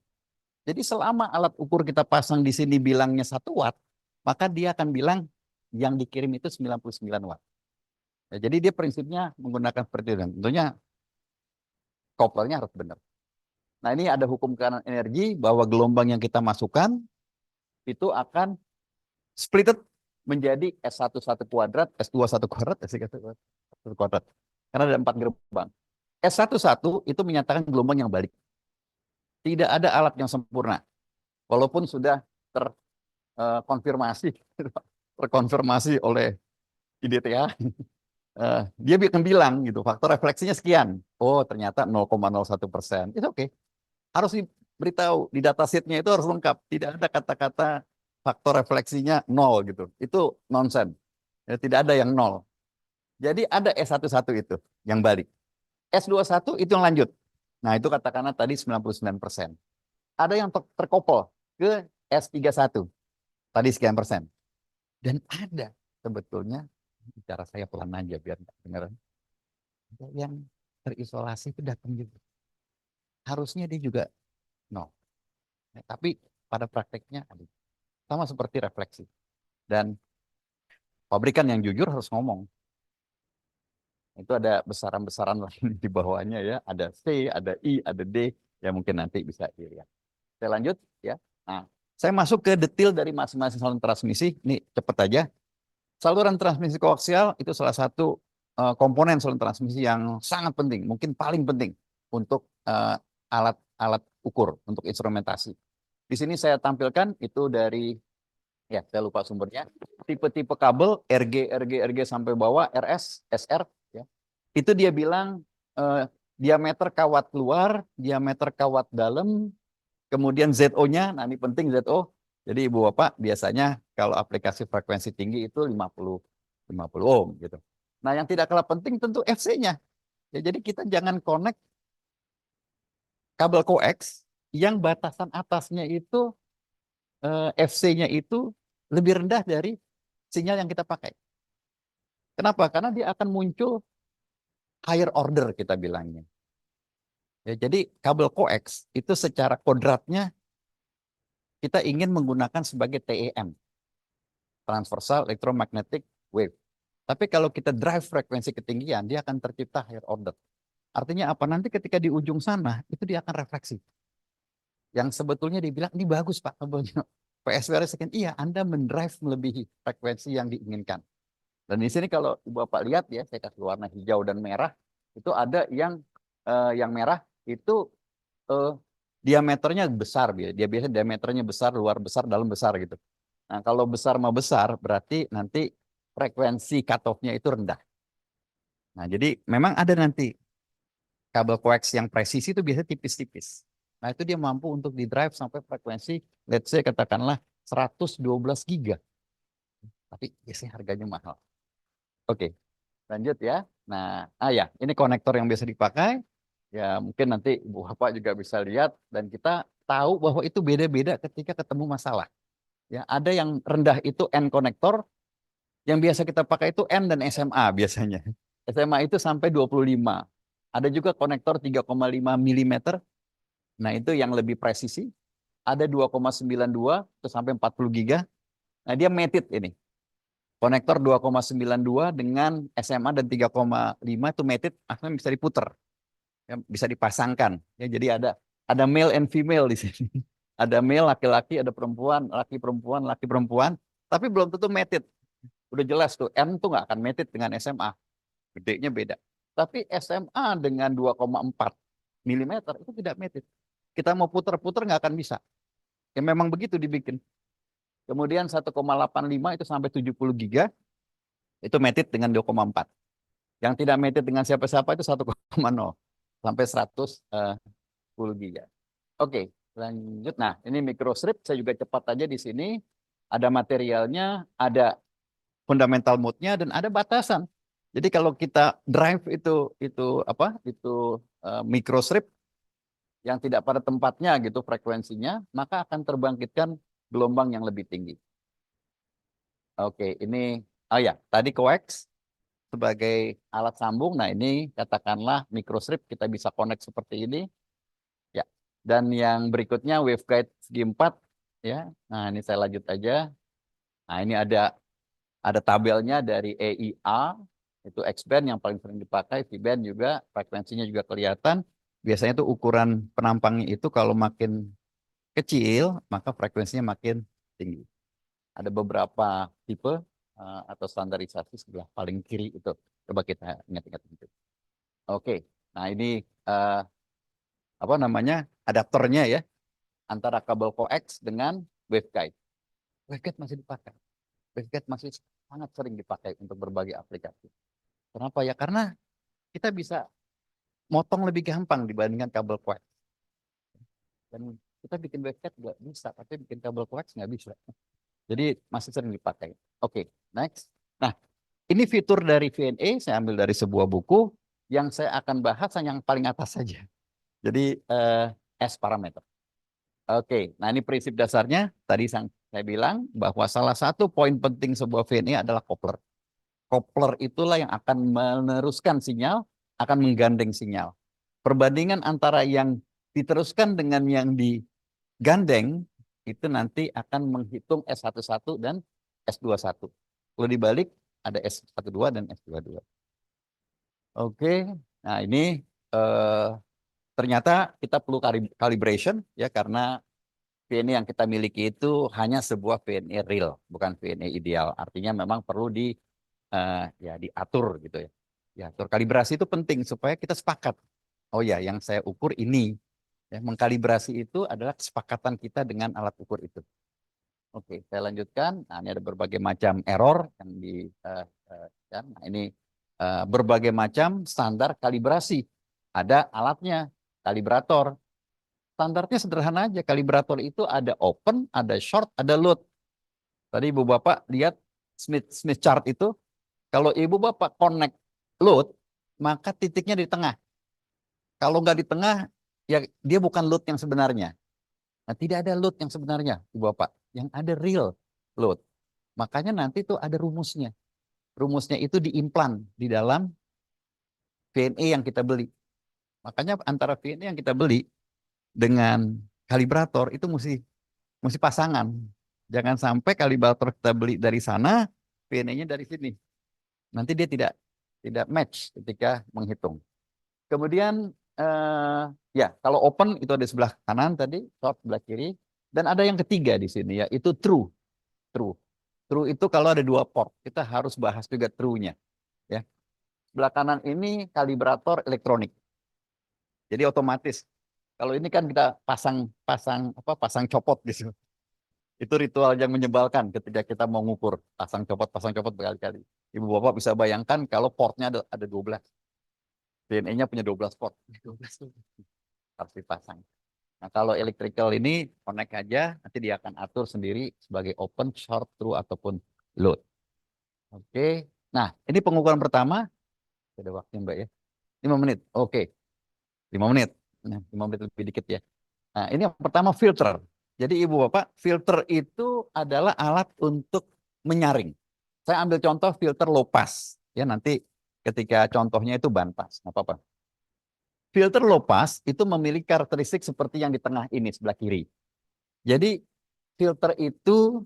Speaker 2: Jadi selama alat ukur kita pasang di sini bilangnya 1 watt, maka dia akan bilang yang dikirim itu 99 watt. Ya, jadi dia prinsipnya menggunakan seperti itu. Tentunya koplernya harus benar. Nah, ini ada hukum tekanan energi bahwa gelombang yang kita masukkan itu akan splitted menjadi S11 kuadrat, S21 kuadrat, S1 kuadrat. Karena ada 4 gelombang. S11 itu menyatakan gelombang yang balik. Tidak ada alat yang sempurna. Walaupun sudah terkonfirmasi oleh IDTA, dia akan bilang gitu, faktor refleksinya sekian. Oh, ternyata 0,01%. Itu oke. Harus diberitahu di datasheetnya itu harus lengkap. Tidak ada kata-kata faktor refleksinya 0 gitu. Itu nonsen. Ya, tidak ada yang 0. Jadi ada S11 itu yang balik. S21 itu yang lanjut. Nah, itu katakanlah tadi 99%. Ada yang terkopel ke S31. Tadi sekian persen. Dan ada sebetulnya, bicara saya pelan aja biar nggak dengeran. Ada yang terisolasi itu datang juga. Harusnya dia juga 0. Ya, tapi pada prakteknya ada. Sama seperti refleksi. Dan pabrikan yang jujur harus ngomong. Itu ada besaran-besaran lain di bawahnya ya. Ada C, ada I, ada D. Ya mungkin nanti bisa dilihat. Saya lanjut ya. Nah, saya masuk ke detail dari masing-masing saluran transmisi. Ini cepat aja. Saluran transmisi koaksial itu salah satu komponen saluran transmisi yang sangat penting, mungkin paling penting untuk alat ukur untuk instrumentasi. Di sini saya tampilkan itu dari, ya saya lupa sumbernya, tipe-tipe kabel RG sampai bawah, RS, SR, ya. Itu dia bilang diameter kawat luar, diameter kawat dalam, kemudian ZO-nya, nah ini penting ZO. Jadi Ibu Bapak biasanya kalau aplikasi frekuensi tinggi itu 50 ohm gitu. Nah, yang tidak kalah penting tentu FC-nya. Ya, jadi kita jangan connect kabel koax yang batasan atasnya itu FC-nya itu lebih rendah dari sinyal yang kita pakai. Kenapa? Karena dia akan muncul higher order kita bilangnya. Ya, jadi kabel koax itu secara kodratnya kita ingin menggunakan sebagai TEM, transversal electromagnetic wave. Tapi kalau kita drive frekuensi ketinggian, dia akan tercipta higher order. Artinya apa? Nanti ketika di ujung sana, itu dia akan refleksi. Yang sebetulnya dibilang, ini bagus Pak kabelnya. PSWR sekian, iya Anda mendrive melebihi frekuensi yang diinginkan. Dan di sini kalau Bapak lihat ya, saya kasih warna hijau dan merah, itu ada yang merah itu diameternya besar. Dia biasanya diameternya besar, luar besar, dalam besar gitu. Nah, kalau besar mau besar, berarti nanti frekuensi cut-off-nya itu rendah. Nah, jadi memang ada nanti kabel koax yang presisi itu biasanya tipis-tipis. Nah, itu dia mampu untuk di-drive sampai frekuensi, let's say katakanlah 112 giga. Tapi biasanya harganya mahal. Oke, lanjut ya. Nah, ya, ini konektor yang biasa dipakai. Ya, mungkin nanti Ibu Bapak juga bisa lihat dan kita tahu bahwa itu beda-beda ketika ketemu masalah. Ya, ada yang rendah itu N konektor, yang biasa kita pakai itu N dan SMA biasanya. SMA itu sampai 25. Ada juga konektor 3,5 mm. Nah, itu yang lebih presisi. Ada 2,92 itu sampai 40 giga. Nah, dia mated ini. Konektor 2,92 dengan SMA dan 3,5 itu mated, akhirnya bisa diputer. Ya, bisa dipasangkan. Ya, jadi ada male and female di sini. Ada male laki-laki, ada perempuan, laki perempuan, tapi belum tentu mated. Udah jelas tuh N tuh nggak akan mated dengan SMA. Gedenya beda. Tapi SMA dengan 2,4 mm itu tidak mated. Kita mau puter-puter nggak akan bisa. Ya memang begitu dibikin. Kemudian 1,85 itu sampai 70 giga, itu mated dengan 2,4. Yang tidak mated dengan siapa-siapa itu 1,0 sampai 110 giga. Oke, lanjut. Nah, ini microstrip, saya juga cepat aja di sini. Ada materialnya, ada fundamental mode-nya, dan ada batasan. Jadi kalau kita drive itu microstrip yang tidak pada tempatnya gitu frekuensinya, maka akan terbangkitkan gelombang yang lebih tinggi. Oke, ini tadi coax sebagai alat sambung. Nah, ini katakanlah microstrip kita bisa connect seperti ini. Ya. Dan yang berikutnya waveguide segi 4 ya. Nah, ini saya lanjut aja. Nah, ini ada tabelnya dari EIA, itu X-band yang paling sering dipakai, V-band juga, frekuensinya juga kelihatan. Biasanya tuh ukuran penampangnya itu kalau makin kecil, maka frekuensinya makin tinggi. Ada beberapa tipe atau standarisasi sebelah paling kiri itu. Coba kita ingat-ingat itu. Oke, nah ini adaptornya ya, antara kabel coax dengan waveguide. Waveguide masih dipakai. Waveguide masih sangat sering dipakai untuk berbagai aplikasi. Kenapa ya? Karena kita bisa motong lebih gampang dibandingkan kabel coax. Dan kita bikin waveguide nggak bisa, tapi bikin kabel coax nggak bisa. Jadi masih sering dipakai. Oke, next. Nah, ini fitur dari VNA, saya ambil dari sebuah buku, yang saya akan bahas yang paling atas saja. Jadi S parameter. Oke, nah ini prinsip dasarnya. Tadi saya bilang bahwa salah satu poin penting sebuah VNA adalah coupler. Coupler itulah yang akan meneruskan sinyal, akan menggandeng sinyal. Perbandingan antara yang diteruskan dengan yang digandeng, itu nanti akan menghitung S11 dan S21. Kalau dibalik, ada S12 dan S22. Oke, nah ini ternyata kita perlu calibration ya, karena VNA yang kita miliki itu hanya sebuah VNA real, bukan VNA ideal. Artinya memang perlu diatur gitu ya. Diatur kalibrasi itu penting supaya kita sepakat. Oh ya, yang saya ukur ini. Ya, mengkalibrasi itu adalah kesepakatan kita dengan alat ukur itu. Oke, saya lanjutkan. Nah, ini ada berbagai macam error yang nah, ini berbagai macam standar kalibrasi. Ada alatnya, kalibrator. Standarnya sederhana aja. Kalibrator itu ada open, ada short, ada load. Tadi Ibu Bapak lihat Smith chart itu, kalau Ibu Bapak connect load, maka titiknya di tengah. Kalau nggak di tengah, ya dia bukan load yang sebenarnya. Nah, tidak ada load yang sebenarnya, Ibu Bapak. Yang ada real load. Makanya nanti tuh ada rumusnya. Rumusnya itu diimplan di dalam VNE yang kita beli. Makanya antara VNE yang kita beli dengan kalibrator itu mesti pasangan. Jangan sampai kalibrator kita beli dari sana, VNE-nya dari sini. Nanti dia tidak match ketika menghitung. Kemudian ya kalau open itu ada sebelah kanan tadi, short sebelah kiri, dan ada yang ketiga di sini yaitu true. True. True itu kalau ada dua port, kita harus bahas juga true-nya. Ya. Sebelah kanan ini kalibrator elektronik. Jadi otomatis. Kalau ini kan kita pasang copot gitu. Itu ritual yang menyebalkan ketika kita mau ngukur pasang copot berkali-kali. Ibu Bapak bisa bayangkan kalau portnya ada 12. DNA-nya punya 12 port. 12 harus dipasang. Nah, kalau electrical ini connect aja, nanti dia akan atur sendiri sebagai open, short, true, ataupun load. Oke. Nah, ini pengukuran pertama. Ada waktunya Mbak ya. 5 menit. Oke. 5 menit. Nah, 5 menit lebih dikit ya. Nah, ini yang pertama filter. Jadi Ibu Bapak, filter itu adalah alat untuk menyaring. Saya ambil contoh filter low pass. Ya, nanti ketika contohnya itu band pass. Nggak apa-apa. Filter low pass itu memiliki karakteristik seperti yang di tengah ini, sebelah kiri. Jadi filter itu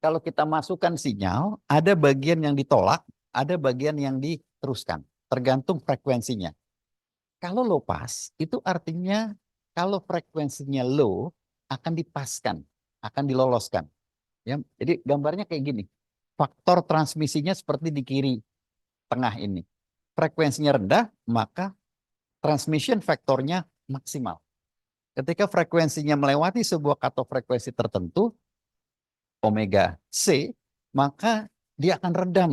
Speaker 2: kalau kita masukkan sinyal, ada bagian yang ditolak, ada bagian yang diteruskan. Tergantung frekuensinya. Kalau low pass, itu artinya kalau frekuensinya low, akan dipaskan, akan diloloskan. Ya, jadi gambarnya kayak gini. Faktor transmisinya seperti di kiri tengah ini. Frekuensinya rendah, maka transmission faktornya maksimal. Ketika frekuensinya melewati sebuah cutoff frekuensi tertentu, omega C, maka dia akan redam.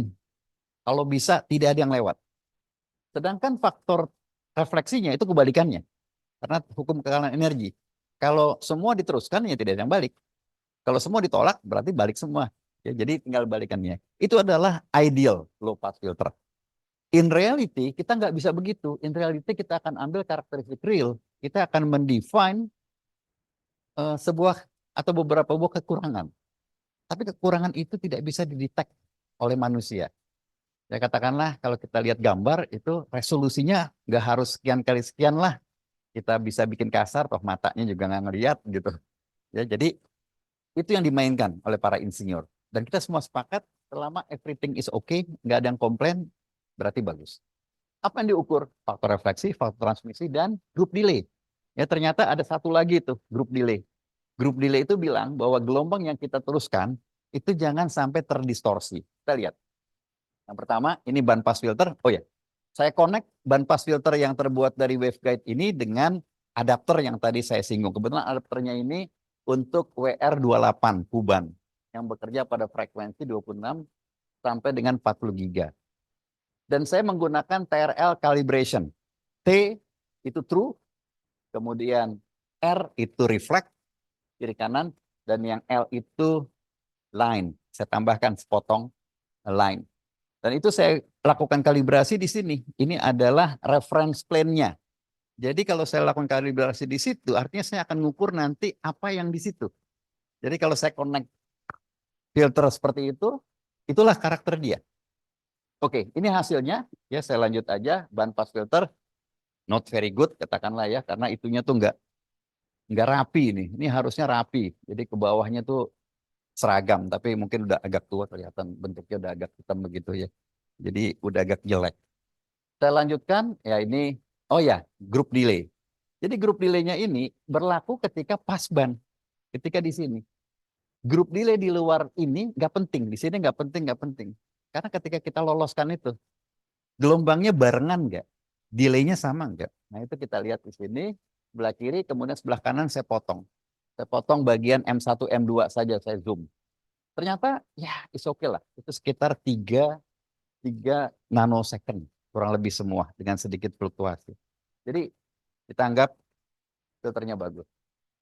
Speaker 2: Kalau bisa tidak ada yang lewat. Sedangkan faktor refleksinya itu kebalikannya. Karena hukum kekalahan energi. Kalau semua diteruskan, ya tidak ada yang balik. Kalau semua ditolak, berarti balik semua. Ya, jadi tinggal balikannya. Itu adalah ideal low pass filter. In reality, kita nggak bisa begitu. In reality, kita akan ambil karakteristik real. Kita akan mendefine sebuah atau beberapa buah kekurangan. Tapi kekurangan itu tidak bisa didetek oleh manusia. Ya katakanlah kalau kita lihat gambar itu resolusinya nggak harus sekian kali sekian lah. Kita bisa bikin kasar, toh matanya juga nggak ngeliat gitu. Ya, jadi itu yang dimainkan oleh para insinyur. Dan kita semua sepakat selama everything is okay, nggak ada yang komplain, berarti bagus. Apa yang diukur? Faktor refleksi, faktor transmisi, dan group delay. Ya ternyata ada satu lagi tuh, group delay. Group delay itu bilang bahwa gelombang yang kita teruskan itu jangan sampai terdistorsi. Kita lihat. Yang pertama, ini band pass filter. Oh ya, saya connect band pass filter yang terbuat dari waveguide ini dengan adapter yang tadi saya singgung. Kebetulan adapternya ini untuk WR28 Kuban yang bekerja pada frekuensi 26 sampai dengan 40 giga. Dan saya menggunakan TRL calibration. T itu true, kemudian R itu reflect, kiri kanan, dan yang L itu line. Saya tambahkan sepotong line. Dan itu saya lakukan kalibrasi di sini. Ini adalah reference plane-nya. Jadi kalau saya lakukan kalibrasi di situ, artinya saya akan mengukur nanti apa yang di situ. Jadi kalau saya connect filter seperti itu, itulah karakter dia. Oke, ini hasilnya. Ya, saya lanjut aja. Band pass filter, not very good, katakanlah ya, karena itunya tuh nggak rapi ini. Ini harusnya rapi. Jadi ke bawahnya tuh seragam, tapi mungkin udah agak tua kelihatan bentuknya udah agak hitam begitu ya. Jadi udah agak jelek. Saya lanjutkan, ya ini, oh ya, group delay. Jadi group delay-nya ini berlaku ketika passband, ketika di sini. Group delay di luar ini nggak penting, di sini nggak penting, nggak penting. Karena ketika kita loloskan itu, gelombangnya barengan nggak? Delay-nya sama nggak? Nah itu kita lihat di sini. sebelah kiri, kemudian sebelah kanan saya potong. Saya potong bagian M1, M2 saja, saya zoom. Ternyata ya is okay lah. Itu sekitar 3 nanosecond, kurang lebih semua dengan sedikit fluktuasi. Jadi kita anggap filternya bagus.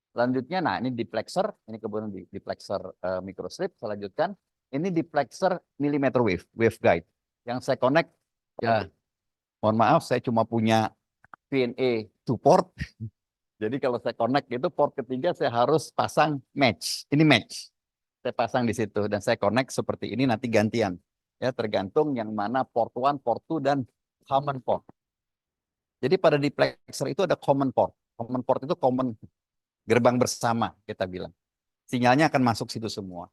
Speaker 2: Selanjutnya, nah ini diplexer, ini kemudian diplexer microstrip. Saya lanjutkan, ini diplexer millimeter wave, waveguide. Yang saya connect, ya mohon maaf saya cuma punya VNA 2 port. Jadi kalau saya connect itu port ketiga saya harus pasang match. Ini match. Saya pasang di situ dan saya connect seperti ini nanti gantian. Ya tergantung yang mana port 1, port 2 dan common port. Jadi pada diplexer itu ada common port. Common port itu common gerbang bersama kita bilang. Sinyalnya akan masuk situ semua.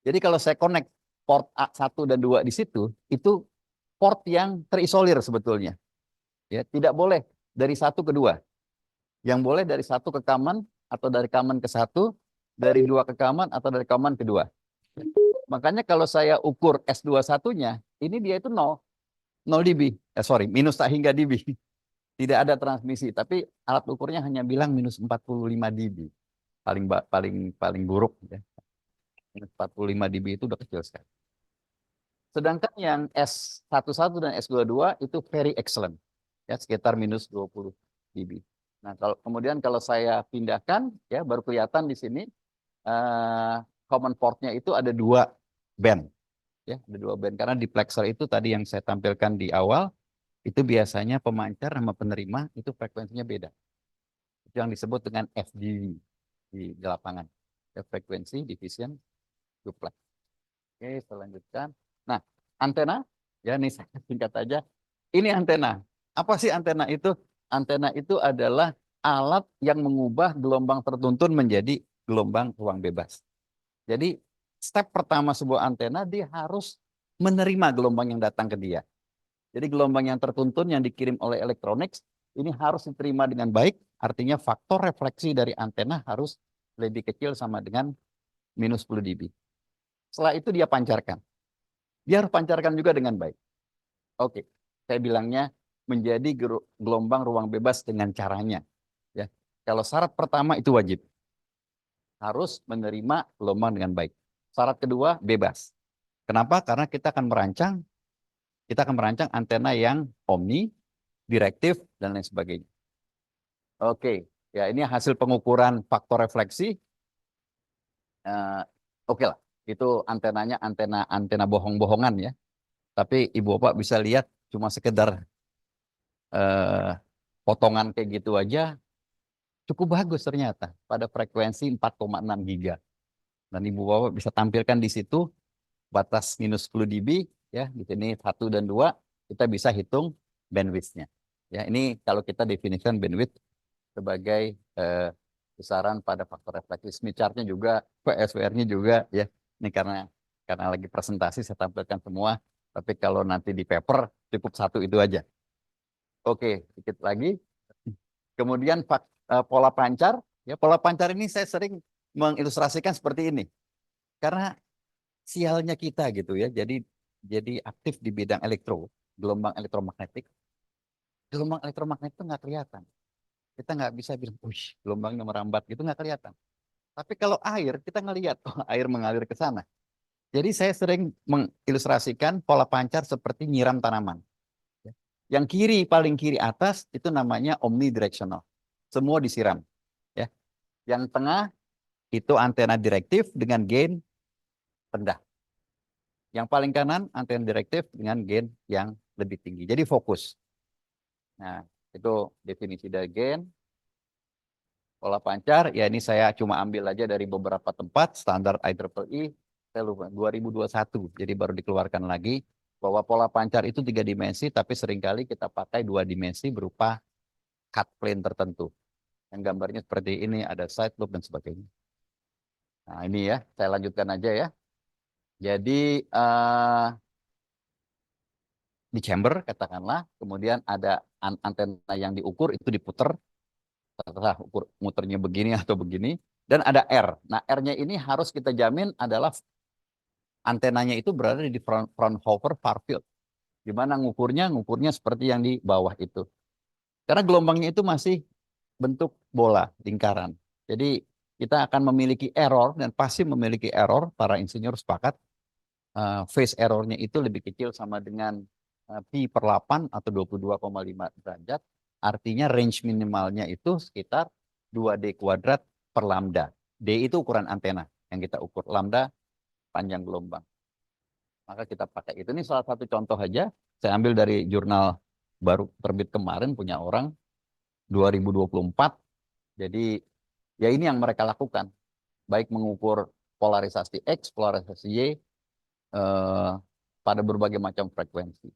Speaker 2: Jadi kalau saya connect port A1 dan 2 di situ, itu port yang terisolir sebetulnya. Ya, tidak boleh dari 1 ke 2. Yang boleh dari 1 ke common atau dari common ke 1, dari 2 ke common atau dari common ke 2. Makanya kalau saya ukur S21-nya, ini dia itu 0 dB. Minus tak hingga dB. Tidak ada transmisi, tapi alat ukurnya hanya bilang minus 45 dB. Paling buruk ya. Minus 45 dB itu udah kecil sekali. Sedangkan yang S11 dan S22 itu very excellent. Ya, sekitar minus 20 dB. Nah, kemudian kalau saya pindahkan ya baru kelihatan di sini common port-nya itu ada 2 band. Ya, ada 2 band karena diplexer itu tadi yang saya tampilkan di awal itu biasanya pemancar sama penerima itu frekuensinya beda. Itu yang disebut dengan FDV di lapangan. Ya, frekuensi division duplex. Oke, selanjutnya. Nah, antena, ya ini saya singkat aja. Ini antena. Apa sih antena itu? Antena itu adalah alat yang mengubah gelombang tertuntun menjadi gelombang ruang bebas. Jadi, step pertama sebuah antena, dia harus menerima gelombang yang datang ke dia. Jadi gelombang yang tertuntun yang dikirim oleh elektronik, ini harus diterima dengan baik, artinya faktor refleksi dari antena harus lebih kecil sama dengan minus 10 dB. Setelah itu dia pancarkan. Dia harus pancarkan juga dengan baik. Oke, saya bilangnya menjadi gelombang ruang bebas dengan caranya. Ya, kalau syarat pertama itu wajib, harus menerima gelombang dengan baik. Syarat kedua bebas. Kenapa? Karena kita akan merancang antena yang omni, direktif dan lain sebagainya. Oke, ya ini hasil pengukuran faktor refleksi. Oke lah, itu antenanya antena bohong-bohongan ya. Tapi Ibu Bapak bisa lihat cuma sekedar potongan kayak gitu aja cukup bagus ternyata pada frekuensi 4,6 giga. Dan Ibu Bapak bisa tampilkan di situ batas minus 10 dB ya, di sini 1 dan 2 kita bisa hitung bandwidth-nya. Ya, ini kalau kita definisikan bandwidth sebagai besaran pada faktor refleksi. Smith chart-nya juga, PSWR-nya juga ya. Ini karena lagi presentasi saya tampilkan semua, tapi kalau nanti di paper cukup 1 itu aja. Oke, sedikit lagi. Kemudian pola pancar, ya pola pancar ini saya sering mengilustrasikan seperti ini. Karena sialnya kita gitu ya, jadi aktif di bidang gelombang elektromagnetik. Gelombang elektromagnetik itu nggak kelihatan. Kita nggak bisa bilang, wih, gelombangnya merambat gitu nggak kelihatan. Tapi kalau air, kita ngelihat, oh, air mengalir ke sana. Jadi saya sering mengilustrasikan pola pancar seperti nyiram tanaman. Yang kiri, paling kiri atas, itu namanya omnidirectional. Semua disiram. Ya. Yang tengah, itu antena direktif dengan gain rendah. Yang paling kanan, antena direktif dengan gain yang lebih tinggi. Jadi fokus. Nah, itu definisi dari gain. Pola pancar, ya ini saya cuma ambil aja dari beberapa tempat, standar IEEE, saya lupa, 2021, jadi baru dikeluarkan lagi, bahwa pola pancar itu 3 dimensi, tapi seringkali kita pakai 2 dimensi berupa cut plane tertentu. Yang gambarnya seperti ini, ada side loop dan sebagainya. Nah ini ya, saya lanjutkan aja ya. Jadi di chamber katakanlah, kemudian ada antena yang diukur, itu diputer, terserah ukur muternya begini atau begini, dan ada R. Nah, R-nya ini harus kita jamin adalah antenanya itu berada di Fraunhofer far field. Di mana ngukurnya seperti yang di bawah itu. Karena gelombangnya itu masih bentuk bola, lingkaran. Jadi kita akan memiliki error dan pasti memiliki error, para insinyur sepakat. Phase errornya itu lebih kecil sama dengan pi per 8 atau 22,5 derajat. Artinya range minimalnya itu sekitar 2D kuadrat per lambda. D itu ukuran antena yang kita ukur. Lambda panjang gelombang. Maka kita pakai itu. Ini salah satu contoh aja. Saya ambil dari jurnal baru terbit kemarin punya orang 2024. Jadi ya ini yang mereka lakukan. Baik mengukur polarisasi X, polarisasi Y pada berbagai macam frekuensi.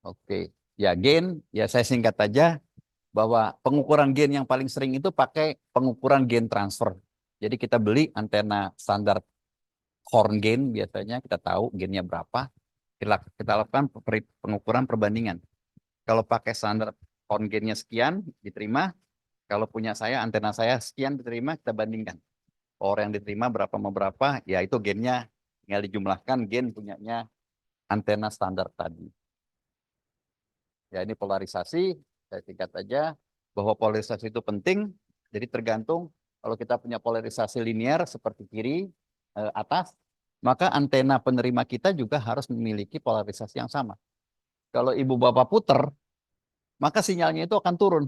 Speaker 2: Oke, ya gain, ya saya singkat aja bahwa pengukuran gain yang paling sering itu pakai pengukuran gain transfer. Jadi kita beli antena standar horn gain biasanya kita tahu gainnya berapa. Kita lakukan pengukuran perbandingan. Kalau pakai standar horn gainnya sekian diterima, kalau punya saya antena saya sekian diterima, kita bandingkan. Power yang diterima berapa sama berapa, ya itu gainnya tinggal dijumlahkan gain punyanya antena standar tadi. Ya ini polarisasi, saya singkat aja bahwa polarisasi itu penting. Jadi tergantung kalau kita punya polarisasi linear seperti kiri atas, maka antena penerima kita juga harus memiliki polarisasi yang sama. Kalau ibu bapak puter, maka sinyalnya itu akan turun.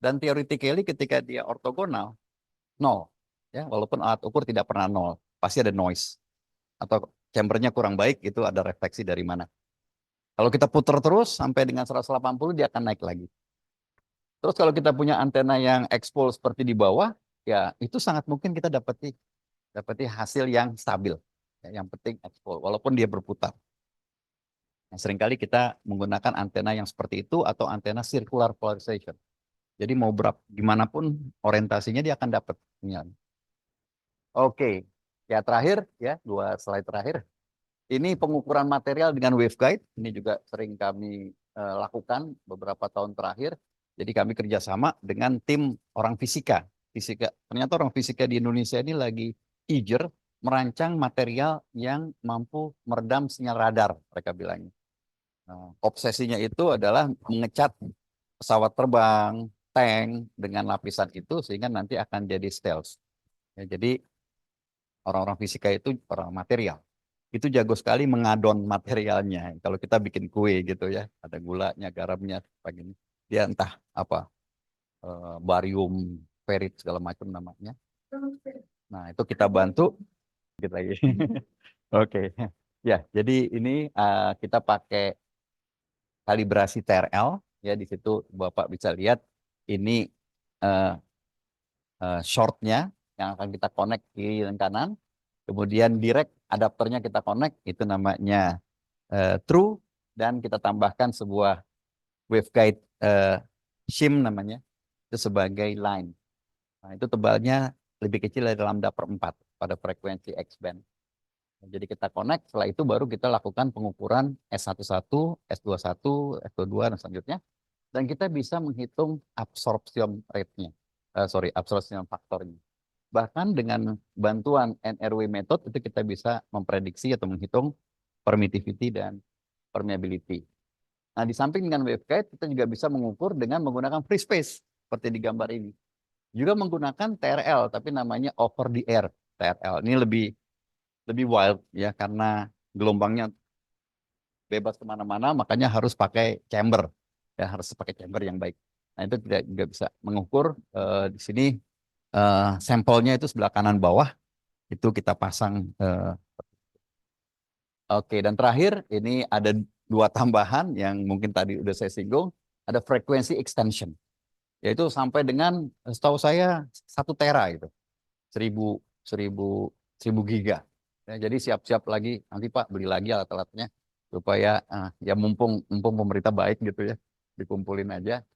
Speaker 2: Dan theoretically ketika dia ortogonal, nol. Ya, walaupun alat ukur tidak pernah nol, pasti ada noise. Atau chambernya kurang baik, itu ada refleksi dari mana. Kalau kita putar terus sampai dengan 180, dia akan naik lagi. Terus kalau kita punya antena yang ekspol seperti di bawah, ya itu sangat mungkin kita dapati hasil yang stabil. Ya, yang penting ekspol, walaupun dia berputar. Nah, seringkali kita menggunakan antena yang seperti itu atau antena circular polarization. Jadi mau gimana pun orientasinya dia akan dapat sinyal. Oke, ya terakhir ya 2 slide terakhir. Ini pengukuran material dengan waveguide. Ini juga sering kami lakukan beberapa tahun terakhir. Jadi kami kerjasama dengan tim orang fisika. Ternyata orang fisika di Indonesia ini lagi eager merancang material yang mampu meredam sinyal radar, mereka bilangnya. Obsesinya itu adalah mengecat pesawat terbang, tank dengan lapisan itu sehingga nanti akan jadi stealth. Ya, jadi orang-orang fisika itu orang material. Itu jago sekali mengadon materialnya. Kalau kita bikin kue gitu ya, ada gulanya, garamnya, begini. Dia entah apa, barium, ferit segala macam namanya. Nah itu kita bantu, gitu lagi. Oke, ya. Jadi ini kita pakai kalibrasi TRL ya di situ Bapak bisa lihat ini uh, shortnya yang akan kita connect kiri dan kanan. Kemudian direct adapternya kita connect, itu namanya true, dan kita tambahkan sebuah waveguide shim namanya, itu sebagai line. Nah, itu tebalnya lebih kecil dari lambda per 4 pada frekuensi X-band. Jadi kita connect, setelah itu baru kita lakukan pengukuran S11, S21, S22, dan selanjutnya. Dan kita bisa menghitung absorption rate-nya. Absorption faktornya. Bahkan dengan bantuan NRW method itu kita bisa memprediksi atau menghitung permittivity dan permeability. Nah, di samping dengan waveguide, kita juga bisa mengukur dengan menggunakan free space seperti di gambar ini. Juga menggunakan TRL, tapi namanya over the air TRL. Ini lebih wild ya karena gelombangnya bebas kemana-mana, makanya harus pakai chamber. Ya, harus pakai chamber yang baik. Nah, itu tidak juga bisa mengukur di sini sampelnya itu sebelah kanan bawah itu kita pasang. Oke, dan terakhir ini ada 2 tambahan yang mungkin tadi udah saya singgung, ada frekuensi extension, yaitu sampai dengan setahu saya 1 tera itu, 1000 giga. Ya, jadi siap-siap lagi nanti Pak beli lagi alat-alatnya supaya ya mumpung pemerintah baik gitu ya, dikumpulin aja.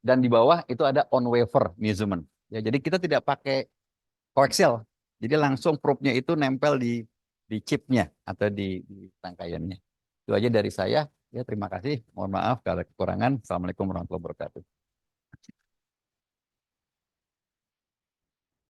Speaker 2: Dan di bawah itu ada on wafer measurement. Ya, jadi kita tidak pakai koaksial. Jadi langsung probe-nya itu nempel di chipnya atau di rangkaiannya. Itu aja dari saya. Ya, terima kasih. Mohon maaf kalau kekurangan. Assalamualaikum warahmatullahi wabarakatuh.